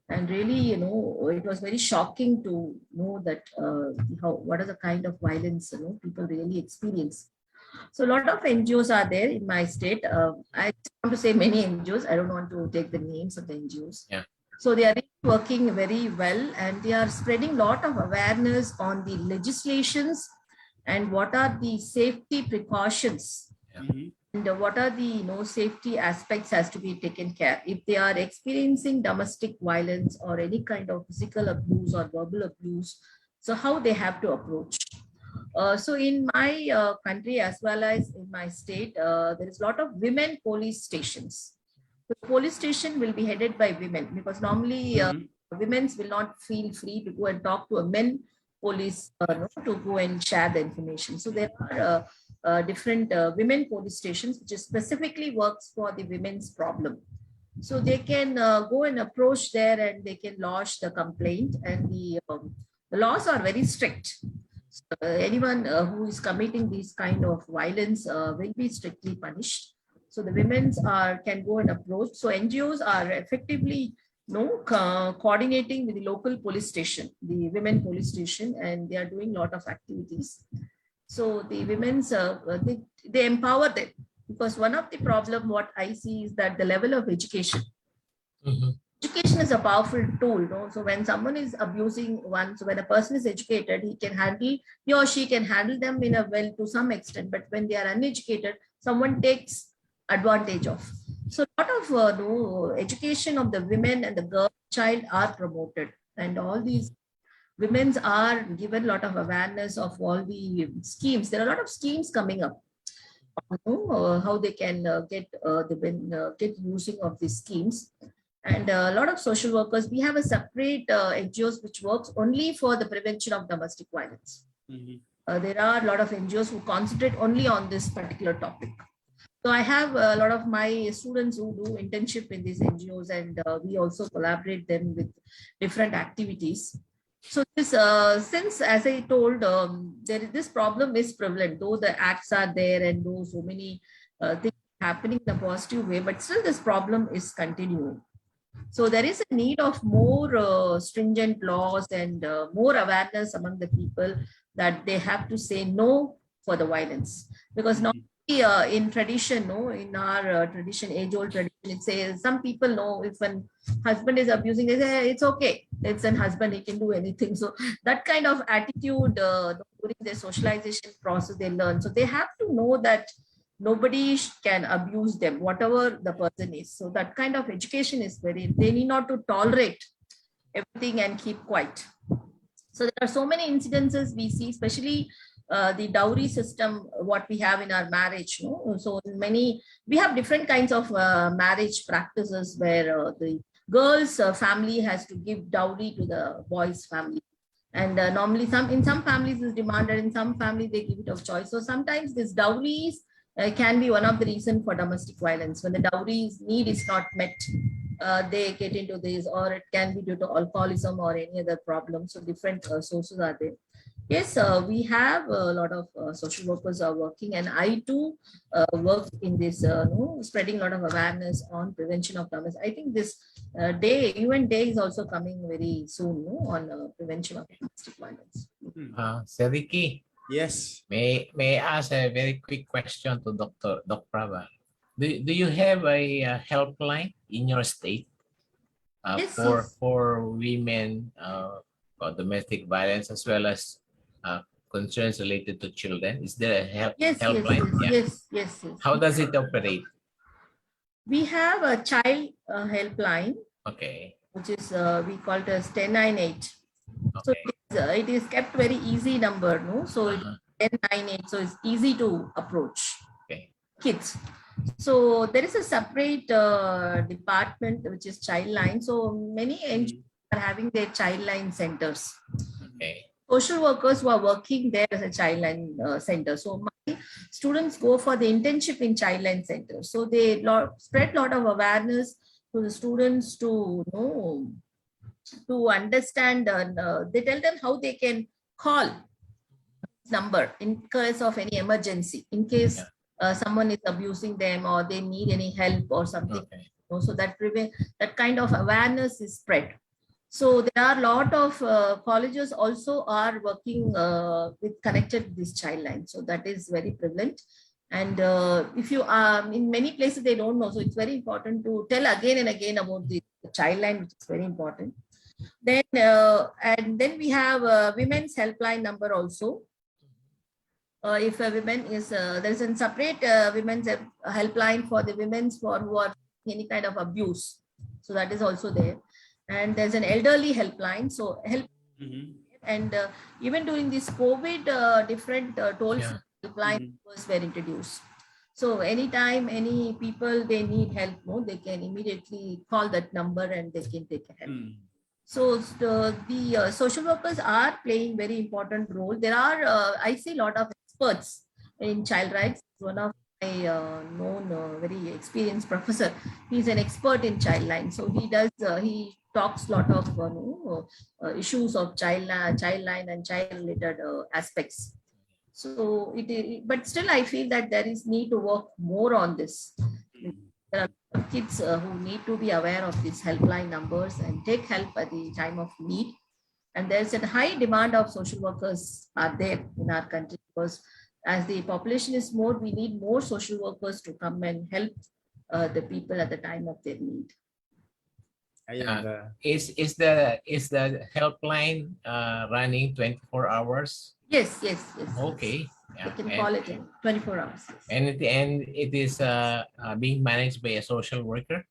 and really, it was very shocking to know that what are the kind of violence people really experience. So a lot of NGOs are there in my state. I want to say many NGOs. I don't want to take the names of the NGOs. Yeah. So they are really working very well, and they are spreading a lot of awareness on the legislations and what are the safety precautions and what are the safety aspects has to be taken care if they are experiencing domestic violence or any kind of physical abuse or verbal abuse. So how they have to approach. So in my country as well as in my state, there is a lot of women police stations. The police station will be headed by women because normally women will not feel free to go and talk to a men police to go and share the information. So there are different women police stations which specifically works for the women's problem. So they can go and approach there and they can lodge the complaint, and the laws are very strict. Anyone who is committing this kind of violence will be strictly punished. So the women can go and approach. So NGOs are effectively coordinating with the local police station, the women police station, and they are doing a lot of activities. So the women's they empower them, because one of the problem what I see is that the level of education. Education is a powerful tool. So when someone is abusing one, so when a person is educated, he or she can handle them in a well to some extent. But when they are uneducated, someone takes advantage of. So a lot of education of the women and the child are promoted, and all these women are given a lot of awareness of all the schemes. There are a lot of schemes coming up. How they can get using of these schemes. And a lot of social workers, we have a separate NGOs which works only for the prevention of domestic violence. There are a lot of NGOs who concentrate only on this particular topic. So I have a lot of my students who do internship in these NGOs, and we also collaborate them with different activities. So this, since as I told, this problem is prevalent, though the acts are there and though so many things happening in a positive way, but still this problem is continuing. So there is a need of more stringent laws and more awareness among the people that they have to say no for the violence. Because not in tradition, in our tradition, age-old tradition, it says some people know if an husband is abusing, they say it's okay, it's an husband, he can do anything. So that kind of attitude during their socialization process they learn. So they have to know that nobody can abuse them, whatever the person is. So that kind of education is they need not to tolerate everything and keep quiet. So there are so many incidences we see, especially the dowry system, what we have in our marriage. No? So we have different kinds of marriage practices where the girl's family has to give dowry to the boy's family. And normally in some families is demanded, in some families they give it of choice. So sometimes this dowries can be one of the reasons for domestic violence. When the dowry's need is not met, they get into this, or it can be due to alcoholism or any other problem. So different sources are there. Yes, we have a lot of social workers are working, and I too work in this, spreading a lot of awareness on prevention of domestic. I think this UN Day is also coming very soon, on prevention of domestic violence. Sir Ricky, Yes. may I ask a very quick question to Dr. Prava? Do you have a helpline in your state Yes, for women for domestic violence, as well as concerns related to children? Is there a helpline? Yes. How does it operate? We have a child helpline, Okay. which is we call it as 1098. So Okay. it is kept very easy number, no? So it's Uh-huh. 1098, so it's easy to approach Okay. kids. So there is a separate department which is Childline. So many NGOs are having their Childline centers. Okay. Social workers who are working there as a Childline center. So my students go for the internship in Childline center. So they spread a lot of awareness to the students to know, to understand. They tell them how they can call number in case of any emergency, in case someone is abusing them or they need any help or something. Okay. So that kind of awareness is spread. So there are a lot of colleges also are working with connected this Childline. So that is very prevalent. And if you in many places they don't know, so it's very important to tell again and again about the Childline, which is very important. Then and then we have a women's helpline number also. If a woman is there's a separate women's helpline for the women who are any kind of abuse. So that is also there. And there's an elderly helpline. So and even during this COVID, different toll helpline were introduced. So anytime any people they need help, they can immediately call that number and they can take help. So the social workers are playing very important role. There are I see a lot of experts in child rights. One of my known very experienced professor, he's an expert in Childline. So he talks a lot of issues of Childline and child related aspects. So but still I feel that there is need to work more on this. There are kids who need to be aware of these helpline numbers and take help at the time of need. And there's a high demand of social workers are there in our country, because as the population is more, we need more social workers to come and help the people at the time of their need. Is the helpline running 24 hours? Yes. Okay. You can call it in 24 hours. Yes. And it is being managed by a social worker?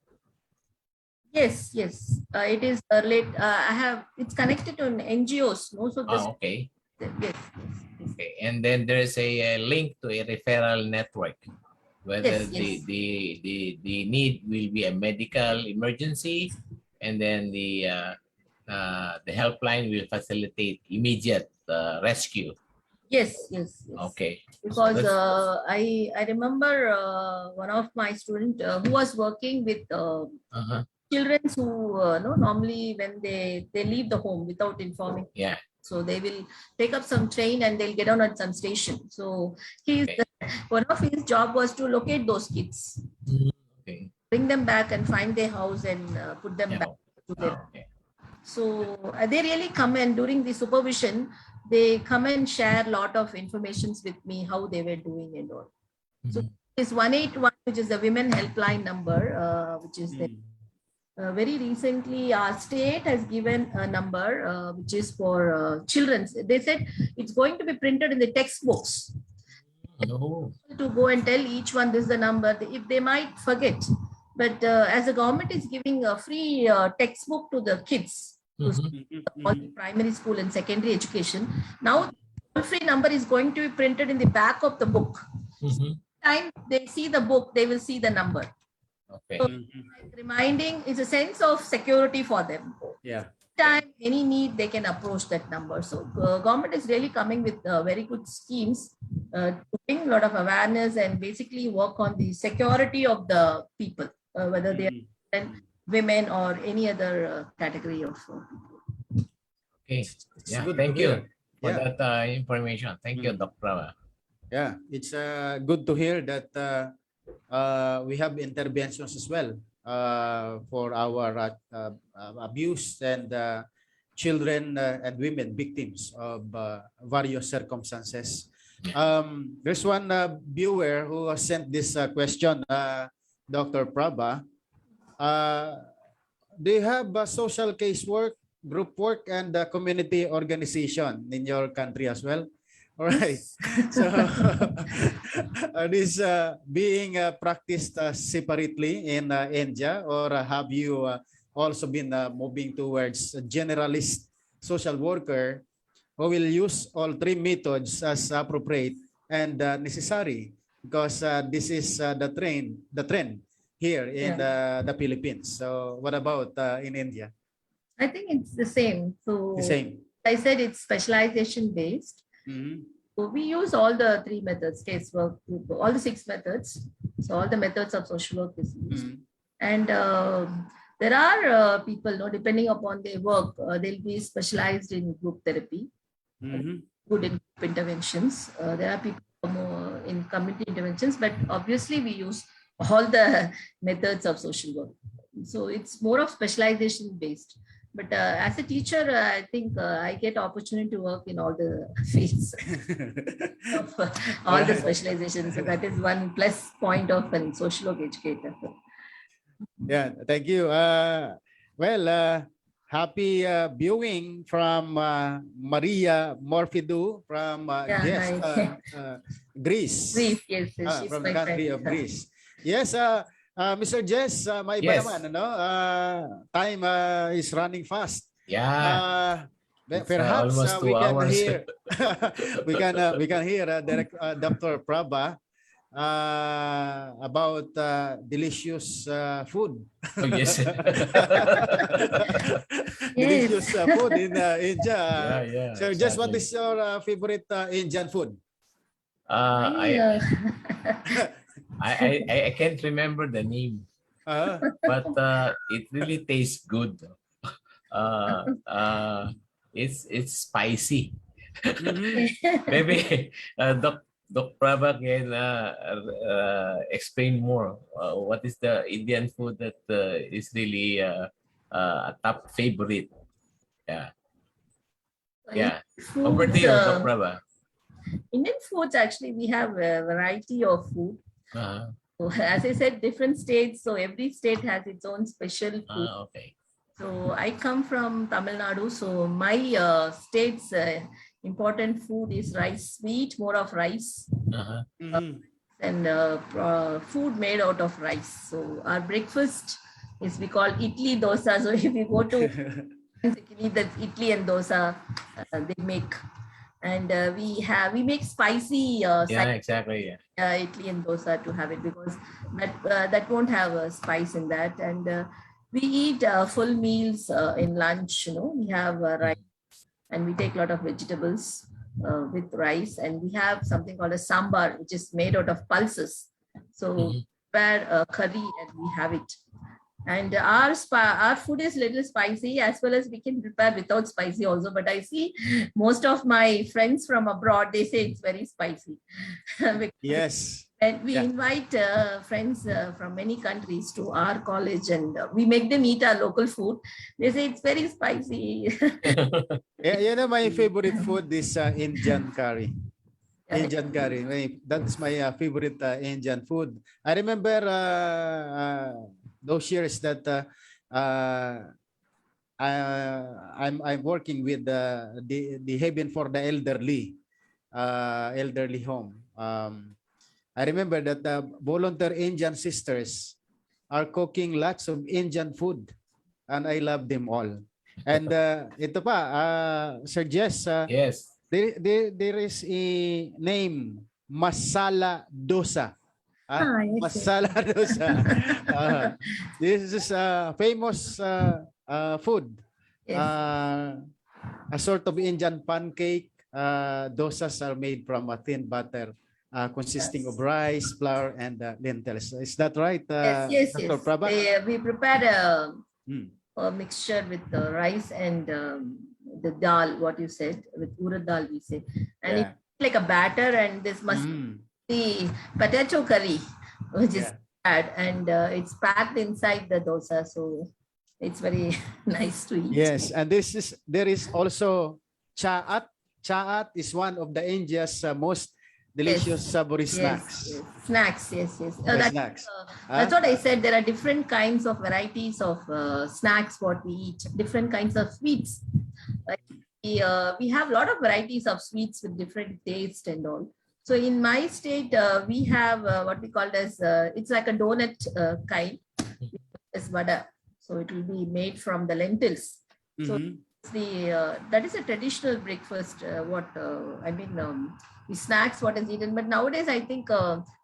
Yes. It is it's connected to NGOs. So this, okay. Yes. Okay. And then there is a link to a referral network, whether Yes. the need will be a medical emergency, and then the helpline will facilitate immediate rescue. Yes. Okay. Because I remember one of my students who was working with children who normally when they leave the home without informing. Yeah. So they will take up some train and they'll get on at some station. So one of his job was to locate those kids, bring them back and find their house and put them back to their. So they really come, and during the supervision, they come and share a lot of informations with me, how they were doing and all. So it's 181, which is the women helpline number, which is there. Very recently, our state has given a number which is for children. They said it's going to be printed in the textbooks. No. to go and tell each one this is the number, if they might forget. But as the government is giving a free textbook to the kids, to all the primary school and secondary education, now the free number is going to be printed in the back of the book. Time they see the book, they will see the number. Okay. So, reminding is a sense of security for them. Yeah. Time, any need, they can approach that number. So government is really coming with very good schemes to bring a lot of awareness and basically work on the security of the people, whether they are women or any other category of people. Okay. Yeah. good Thank to you hear. for Yeah. that information. Thank you, Dr. Prava. Yeah, it's good to hear that we have interventions as well for our abuse and children and women victims of various circumstances. There's one viewer who has sent this question, Dr. Prabha. Do you have social casework, group work, and community organization in your country as well? All right. So this being practiced separately in India, or have you also been moving towards a generalist social worker who will use all three methods as appropriate and necessary? Because this is the trend here in the Philippines. So what about in India? I think it's the same. So The same. I said it's specialization based. So we use all the three methods, casework, all the 6 methods. So all the methods of social work is used. And there are people, depending upon their work, they'll be specialized in group therapy, good in group interventions. There are people more in community interventions, but obviously we use all the methods of social work. So it's more of specialization based. But as a teacher, I think I get opportunity to work in all the fields of all the specializations. So that is one plus point of a social work educator. Yeah, thank you. Happy viewing from Maria Morfidu from Greece. Greece, yes, she's From my the country friend. of Greece. Yes, Mr. Jess, may iba Yes. naman, time is running fast. Yeah. It's, Perhaps almost 2 we can hours. hear we can hear Dr. Prabha about delicious food. Oh, yes. Delicious food in India. Yeah. So, just what exactly. is your favorite Indian food? I can't remember the name, but it really tastes good. It's spicy. Maybe Doc Prabha can explain more. What is the Indian food that is really a top favorite? Yeah. Over to you, Doc Prabha. Indian foods, actually, we have a variety of food. So, as I said, different states. So every state has its own special food. Okay. So I come from Tamil Nadu. So my state's important food is rice, sweet, more of rice, and food made out of rice. So our breakfast is we call idli dosa. So if you go to basically that's idli and dosa they make. And we make spicy Exactly. idli and dosa to have it, because that won't have a spice in that. And we eat full meals in lunch. We have rice, and we take a lot of vegetables with rice, and we have something called a sambar, which is made out of pulses. So prepare curry and we have it. And our food is little spicy, as well as we can prepare without spicy also. But I see most of my friends from abroad, they say it's very spicy. Yes. And we invite friends from many countries to our college, and we make them eat our local food. They say it's very spicy. My favorite food is Indian curry. Indian curry. That's my favorite Indian food. I remember those years that I'm working with the Haven for the Elderly home. I remember that the volunteer Indian sisters are cooking lots of Indian food, and I love them all. And ito pa, Sir Jess, Yes. there is a name, masala dosa. Yes, yes. Masala dosa. This is a famous food. Yes. A sort of Indian pancake. Dosas are made from a thin butter consisting of rice, flour, and lentils. Is that right, Yes, Dr. Prabha? we prepared Hmm. a mixture with the rice and the dal, what you said, with urad dal, we say. And Yeah. it's like a batter, and this must Mm. be potato curry, which is Yeah. add, and it's packed inside the dosa. So it's very nice to eat. Yes, and there is also chaat. Chaat is one of the India's most delicious savory snacks. Yes. Snacks, yes. Yeah, snacks. That's what I said. There are different kinds of varieties of snacks, what we eat, different kinds of sweets. Like we have a lot of varieties of sweets with different taste and all. So in my state, we have what we call as, it's like a donut kind, as vada. So it will be made from the lentils. So Mhm. that is a traditional breakfast. The snacks what is eaten, but nowadays I think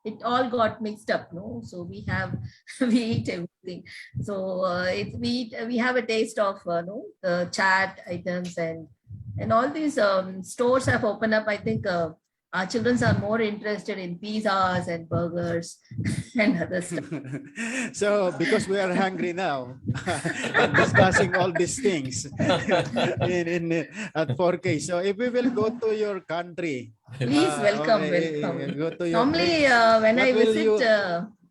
it all got mixed up. No, so we have we eat everything. So we have a taste of the chat items, and all these stores have opened up. I think our children are more interested in pizzas and burgers and other stuff. So because we are hungry now, and discussing all these things in at 4K. So if we will go to your country, Please welcome. go to your Normally, place, when I what will visit, you-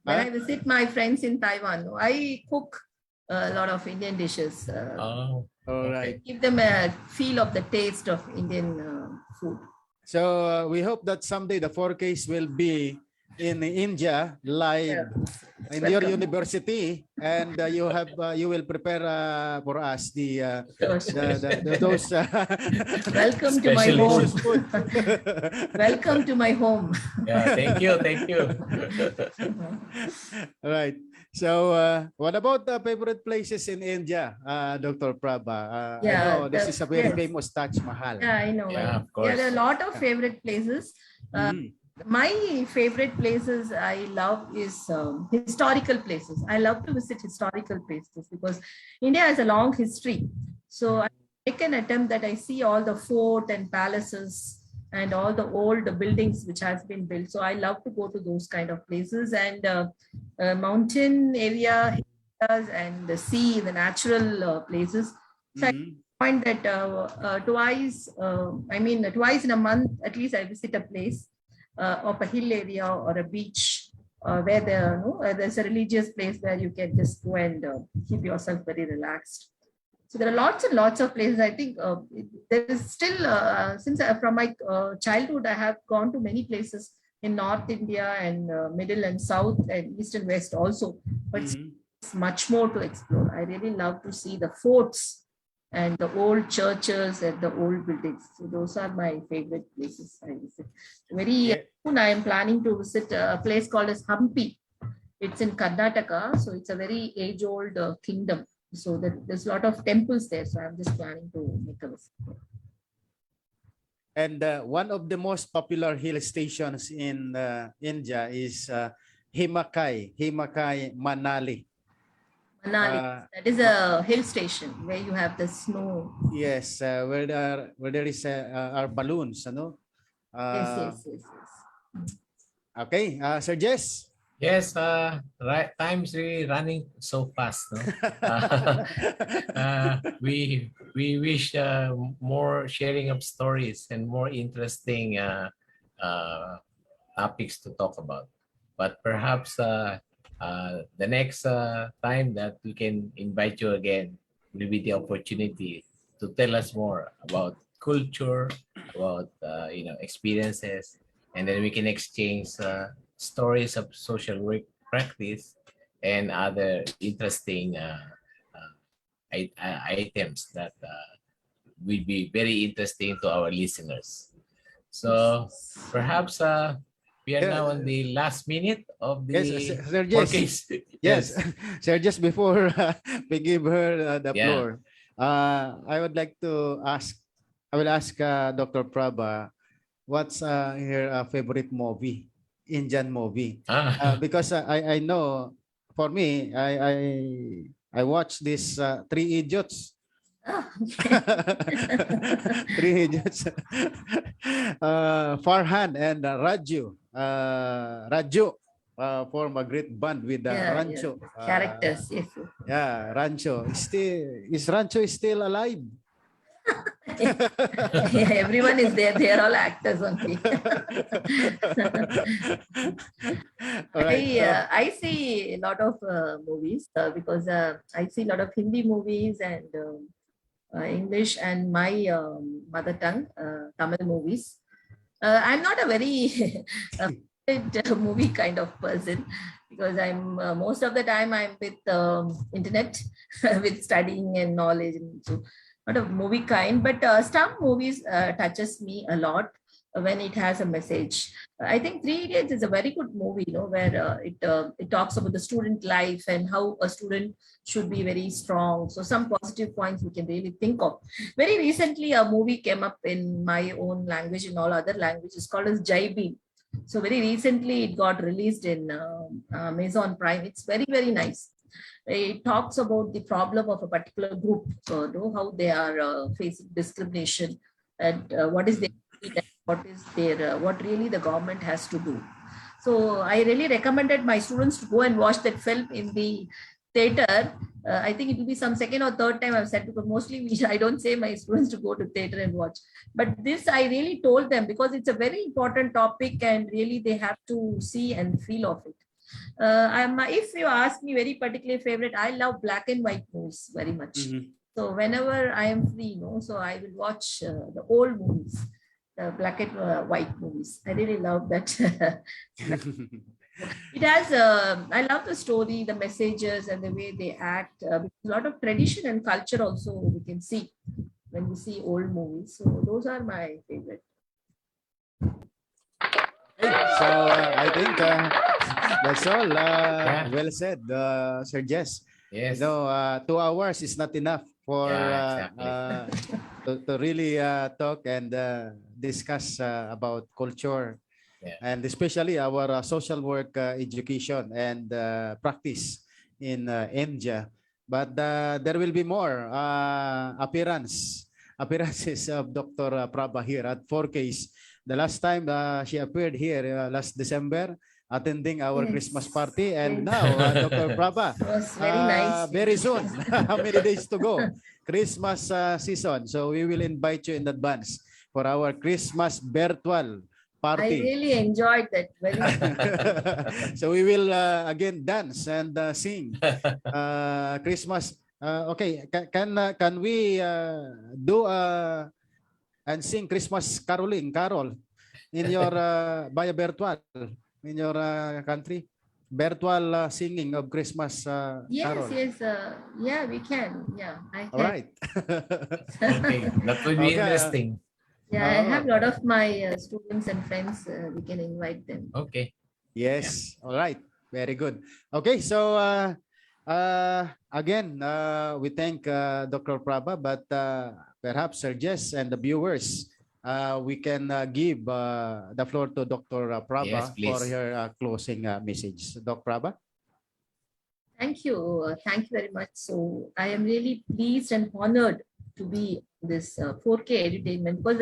I visit my friends in Taiwan, I cook a lot of Indian dishes. Oh, all right. Give them a feel of the taste of Indian food. So we hope that someday the 4Ks will be in India live in your Welcome. university, and you will prepare for us Sure. those Welcome to my Special home. delicious food. Welcome to my home. yeah. Thank you. Thank you. Right. So what about the favorite places in India, Dr. Prabha? I Yeah, know this is a very yes. famous Taj Mahal. Yeah, I know. Yeah, of There are course. a lot of favorite places. Mhm. My favorite places I love is historical places. I love to visit historical places because India has a long history. So I make an attempt that I see all the fort and palaces and all the old buildings which has been built. So I love to go to those kind of places, and mountain area areas and the sea, the natural places. So I Mhm. find that twice in a month, at least I visit a place of a hill area or a beach where there's a religious place where you can just go and keep yourself very relaxed. So there are lots and lots of places. I think there is still, from my childhood, I have gone to many places in North India and Middle and South and East and West also. But Mhm. it's much more to explore. I really love to see the forts and the old churches and the old buildings. So those are my favorite places I visit. Very Yeah. soon I am planning to visit a place called as Hampi. It's in Karnataka, so it's a very age-old kingdom. So there's a lot of temples there. So I'm just planning to make a visit. And one of the most popular hill stations in India is Himakai Manali. Manali, that is a hill station where you have the snow. Yes, where there is are balloons, ano? Yes. Okay, Sir Jess. Yes, right. Time's really running so fast. No? We wish more sharing of stories and more interesting topics to talk about. But perhaps the next time that we can invite you again will be the opportunity to tell us more about culture, about experiences, and then we can exchange stories of social work practice and other interesting items that will be very interesting to our listeners. So perhaps We are Yeah. now on the last minute of the Yes, Sir Jess. forecast. Yes, sir, just before we give her the Yeah. floor, I would like to ask, I will ask Dr. Prabha, what's her favorite movie, Indian movie? Ah, Because I know, for me, I watched this Three Idiots. Oh, okay. Three Idiots. Farhan and Raju. Raju form a great band with Yeah, Rancho. yeah. Characters, yes. Yeah, Rancho. Is Rancho still alive? Yeah, everyone is there. They are all actors only. All right. I see a lot of movies because I see a lot of Hindi movies and English and my mother tongue, Tamil movies. I'm not a very movie kind of person because I'm most of the time I'm with internet, with studying and knowledge, and so not a movie kind. But some movies touches me a lot when it has a message. I think Three Idiots is a very good movie, where it talks about the student life and how a student should be very strong. So some positive points we can really think of. Very recently, a movie came up in my own language, in all other languages, called as Jai Bhim. So very recently, it got released in Amazon Prime. It's very, very nice. It talks about the problem of a particular group, how they are facing discrimination, and what is their what really the government has to do. So I really recommended my students to go and watch that film in the theater. I think it will be some second or third time I've said, because mostly I don't say my students to go to theater and watch. But this I really told them because it's a very important topic and really they have to see and feel of it. If you ask me very particular favorite, I love black and white movies very much. So whenever I am free, so I will watch the old movies, the black and white movies. I really love that. It has, I love the story, the messages and the way they act. A lot of tradition and culture also we can see when we see old movies. So those are my favorite. So I think that's all. Well said, Sir Jess. yes. 2 hours is not enough for Yeah, exactly. to really talk and discuss about culture, Yeah. and especially our social work education and practice in India. But there will be more appearances of Dr. Prabha here at 4Ks. The last time she appeared here last December, attending our Yes. Christmas party, and Yes. now Dr. Prabha, It was very nice. very soon. How many days to go? Christmas season. So we will invite you in advance for our Christmas virtual I party. really enjoyed that. Very So we will again dance and sing Christmas. Okay, can we do and sing Christmas carol in your via virtual in your country? Virtual singing of Christmas yes, carol. yes, yeah, we can. Yeah, I All can. right. Okay, that would be Okay. interesting. Yeah, I have a Oh. lot of my students and friends. We can invite them. Okay. Yes. All right. Very good. Okay. So again, we thank Dr. Prabha, but perhaps Sir Jess and the viewers, we can give the floor to Dr. Prabha Yes, please. for her closing message. Dr. Prabha. Thank you. Thank you very much. So I am really pleased and honored to be this 4K entertainment, because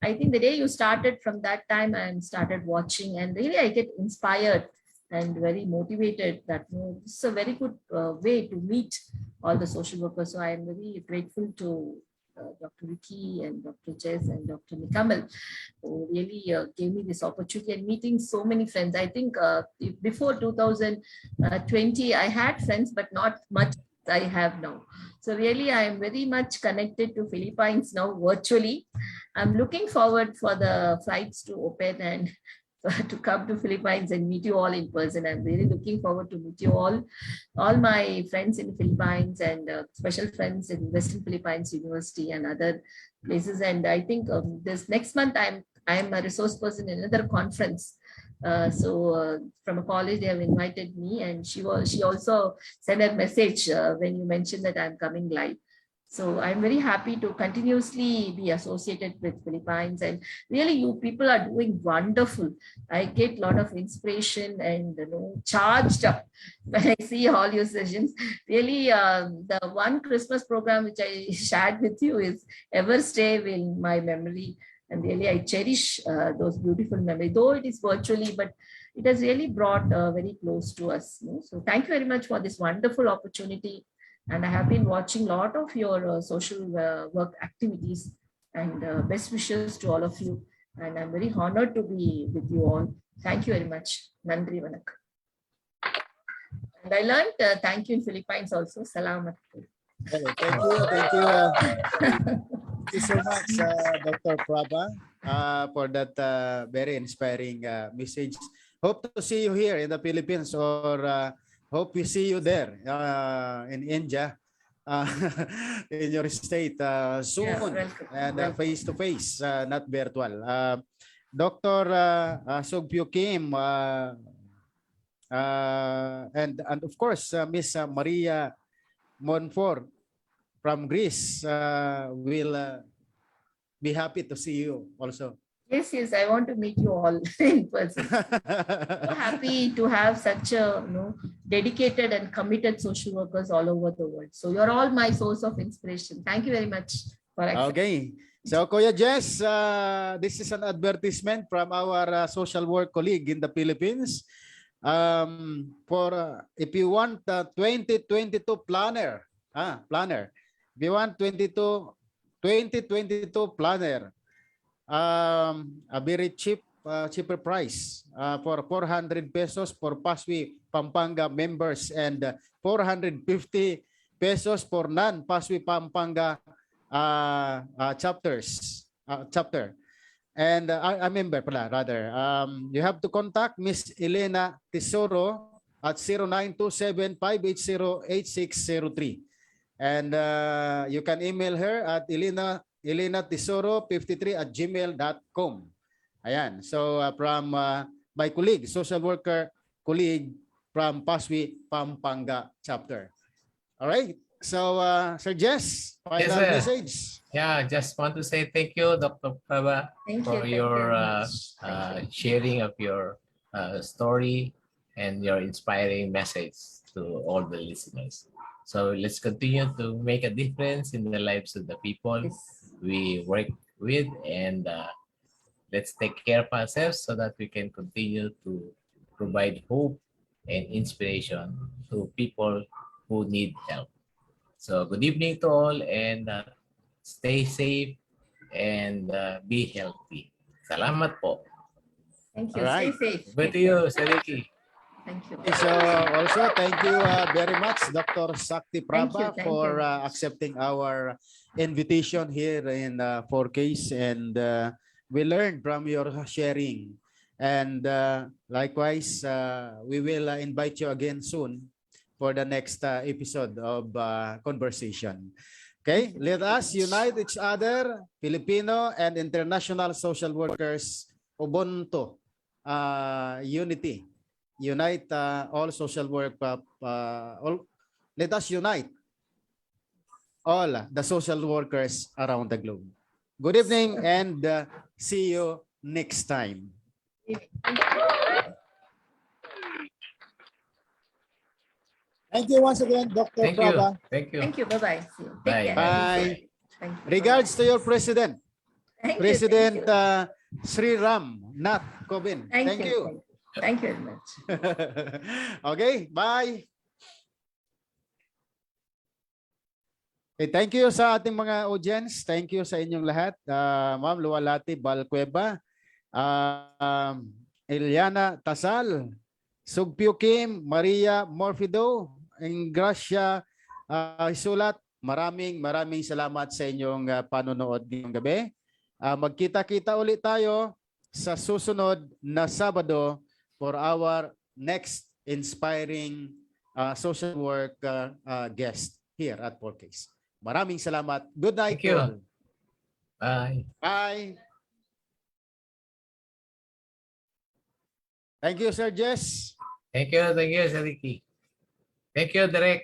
I think the day you started, from that time and started watching, and really I get inspired and very motivated that this is a very good way to meet all the social workers. So I am very grateful to Dr. Vicky and Dr. Jess and Dr. Nikamal, who really gave me this opportunity and meeting so many friends. I think before 2020, I had friends, but not much I have now. So really, I am very much connected to Philippines now virtually. I'm looking forward for the flights to open and to come to Philippines and meet you all in person. I'm really looking forward to meet you all my friends in Philippines and special friends in Western Philippines University and other places. And I think this next month I'm a resource person in another conference From a college, they have invited me, and she also sent a message when you mentioned that I'm coming live. So I'm very happy to continuously be associated with Philippines, and really you people are doing wonderful. I get a lot of inspiration and charged up when I see all your sessions. Really, the one Christmas program which I shared with you is ever stay in my memory, and really I cherish those beautiful memories. Though it is virtually, but it has really brought very close to us. So thank you very much for this wonderful opportunity. And I have been watching a lot of your social work activities, and best wishes to all of you. And I'm very honored to be with you all. Thank you very much. Nandri Vanak. And I learned thank you in Philippines also. Salamat. Okay, thank you. Thank you. Thank you so much, Dr. Prabha, for that very inspiring message. Hope to see you here in the Philippines, or hope we see you there in India, in your state soon, welcome. and Welcome. face to face, not virtual. Dr. Sugpyo Kim, and of course Miss Maria Monfort from Greece will be happy to see you also. Yes, I want to meet you all in person. So happy to have such a dedicated and committed social workers all over the world. So you're all my source of inspiration. Thank you very much for accepting. Okay. So Kuya Jess, this is an advertisement from our social work colleague in the Philippines. If you want 2022 planner, if you want 2022 planner, a very cheaper price for 400 pesos for PASWI Pampanga members, and 450 pesos for non-PASWI Pampanga chapter. And a member pala, rather. You have to contact Miss Elena Tesoro at 0927-580-8603. And you can email her at elenatesoro53@gmail.com. Ayan. So from my colleague, social worker colleague from PASWI Pampanga chapter. All right. So Sir Jess, final sir. message. Yeah, just want to say thank you, Dr. Prabha, Thank you. for Thank you your very much. Thank you. sharing of your story and your inspiring message to all the listeners. So let's continue to make a difference in the lives of the people Yes. we work with, and let's take care of ourselves so that we can continue to provide hope and inspiration to people who need help. So good evening to all, and stay safe and be healthy. Salamat po. Thank you. All right. Stay safe. Good to you, Sir Ricky. Thank you. So also thank you very much, Dr. Sakti Prabha, Thank you. for accepting our invitation here in 4Ks, and we learned from your sharing. And likewise, we will invite you again soon for the next episode of conversation. Okay, let us unite each other, Filipino and international social workers, Ubuntu, unity. Unite all social work. Let us unite all the social workers around the globe. Good evening, and see you next time. Thank you once again, Dr. Thank you. Prabha. Thank you. Thank you. Bye-bye. See you. Bye. Take care. Bye. Thank you. Regards to your president, Thank you. President Thank Sri Ram Nath Kovind. you. Thank you. Thank you very much. Okay, bye. Okay, thank you sa ating mga audience. Thank you sa inyong lahat. Ma'am Luwalhati Balcueva, Eliana Tasal, Sugpyo Kim, Maria Morfido, Ingracia Isulat. Maraming salamat sa inyong panonood ngayong gabi. Magkita-kita ulit tayo sa susunod na Sabado for our next inspiring social work guest here at 4Ks. Maraming salamat. Good night. Thank you. to all. Bye. Bye. Thank you, Sir Jess. Thank you, Sir Ricky. Thank you, Direk.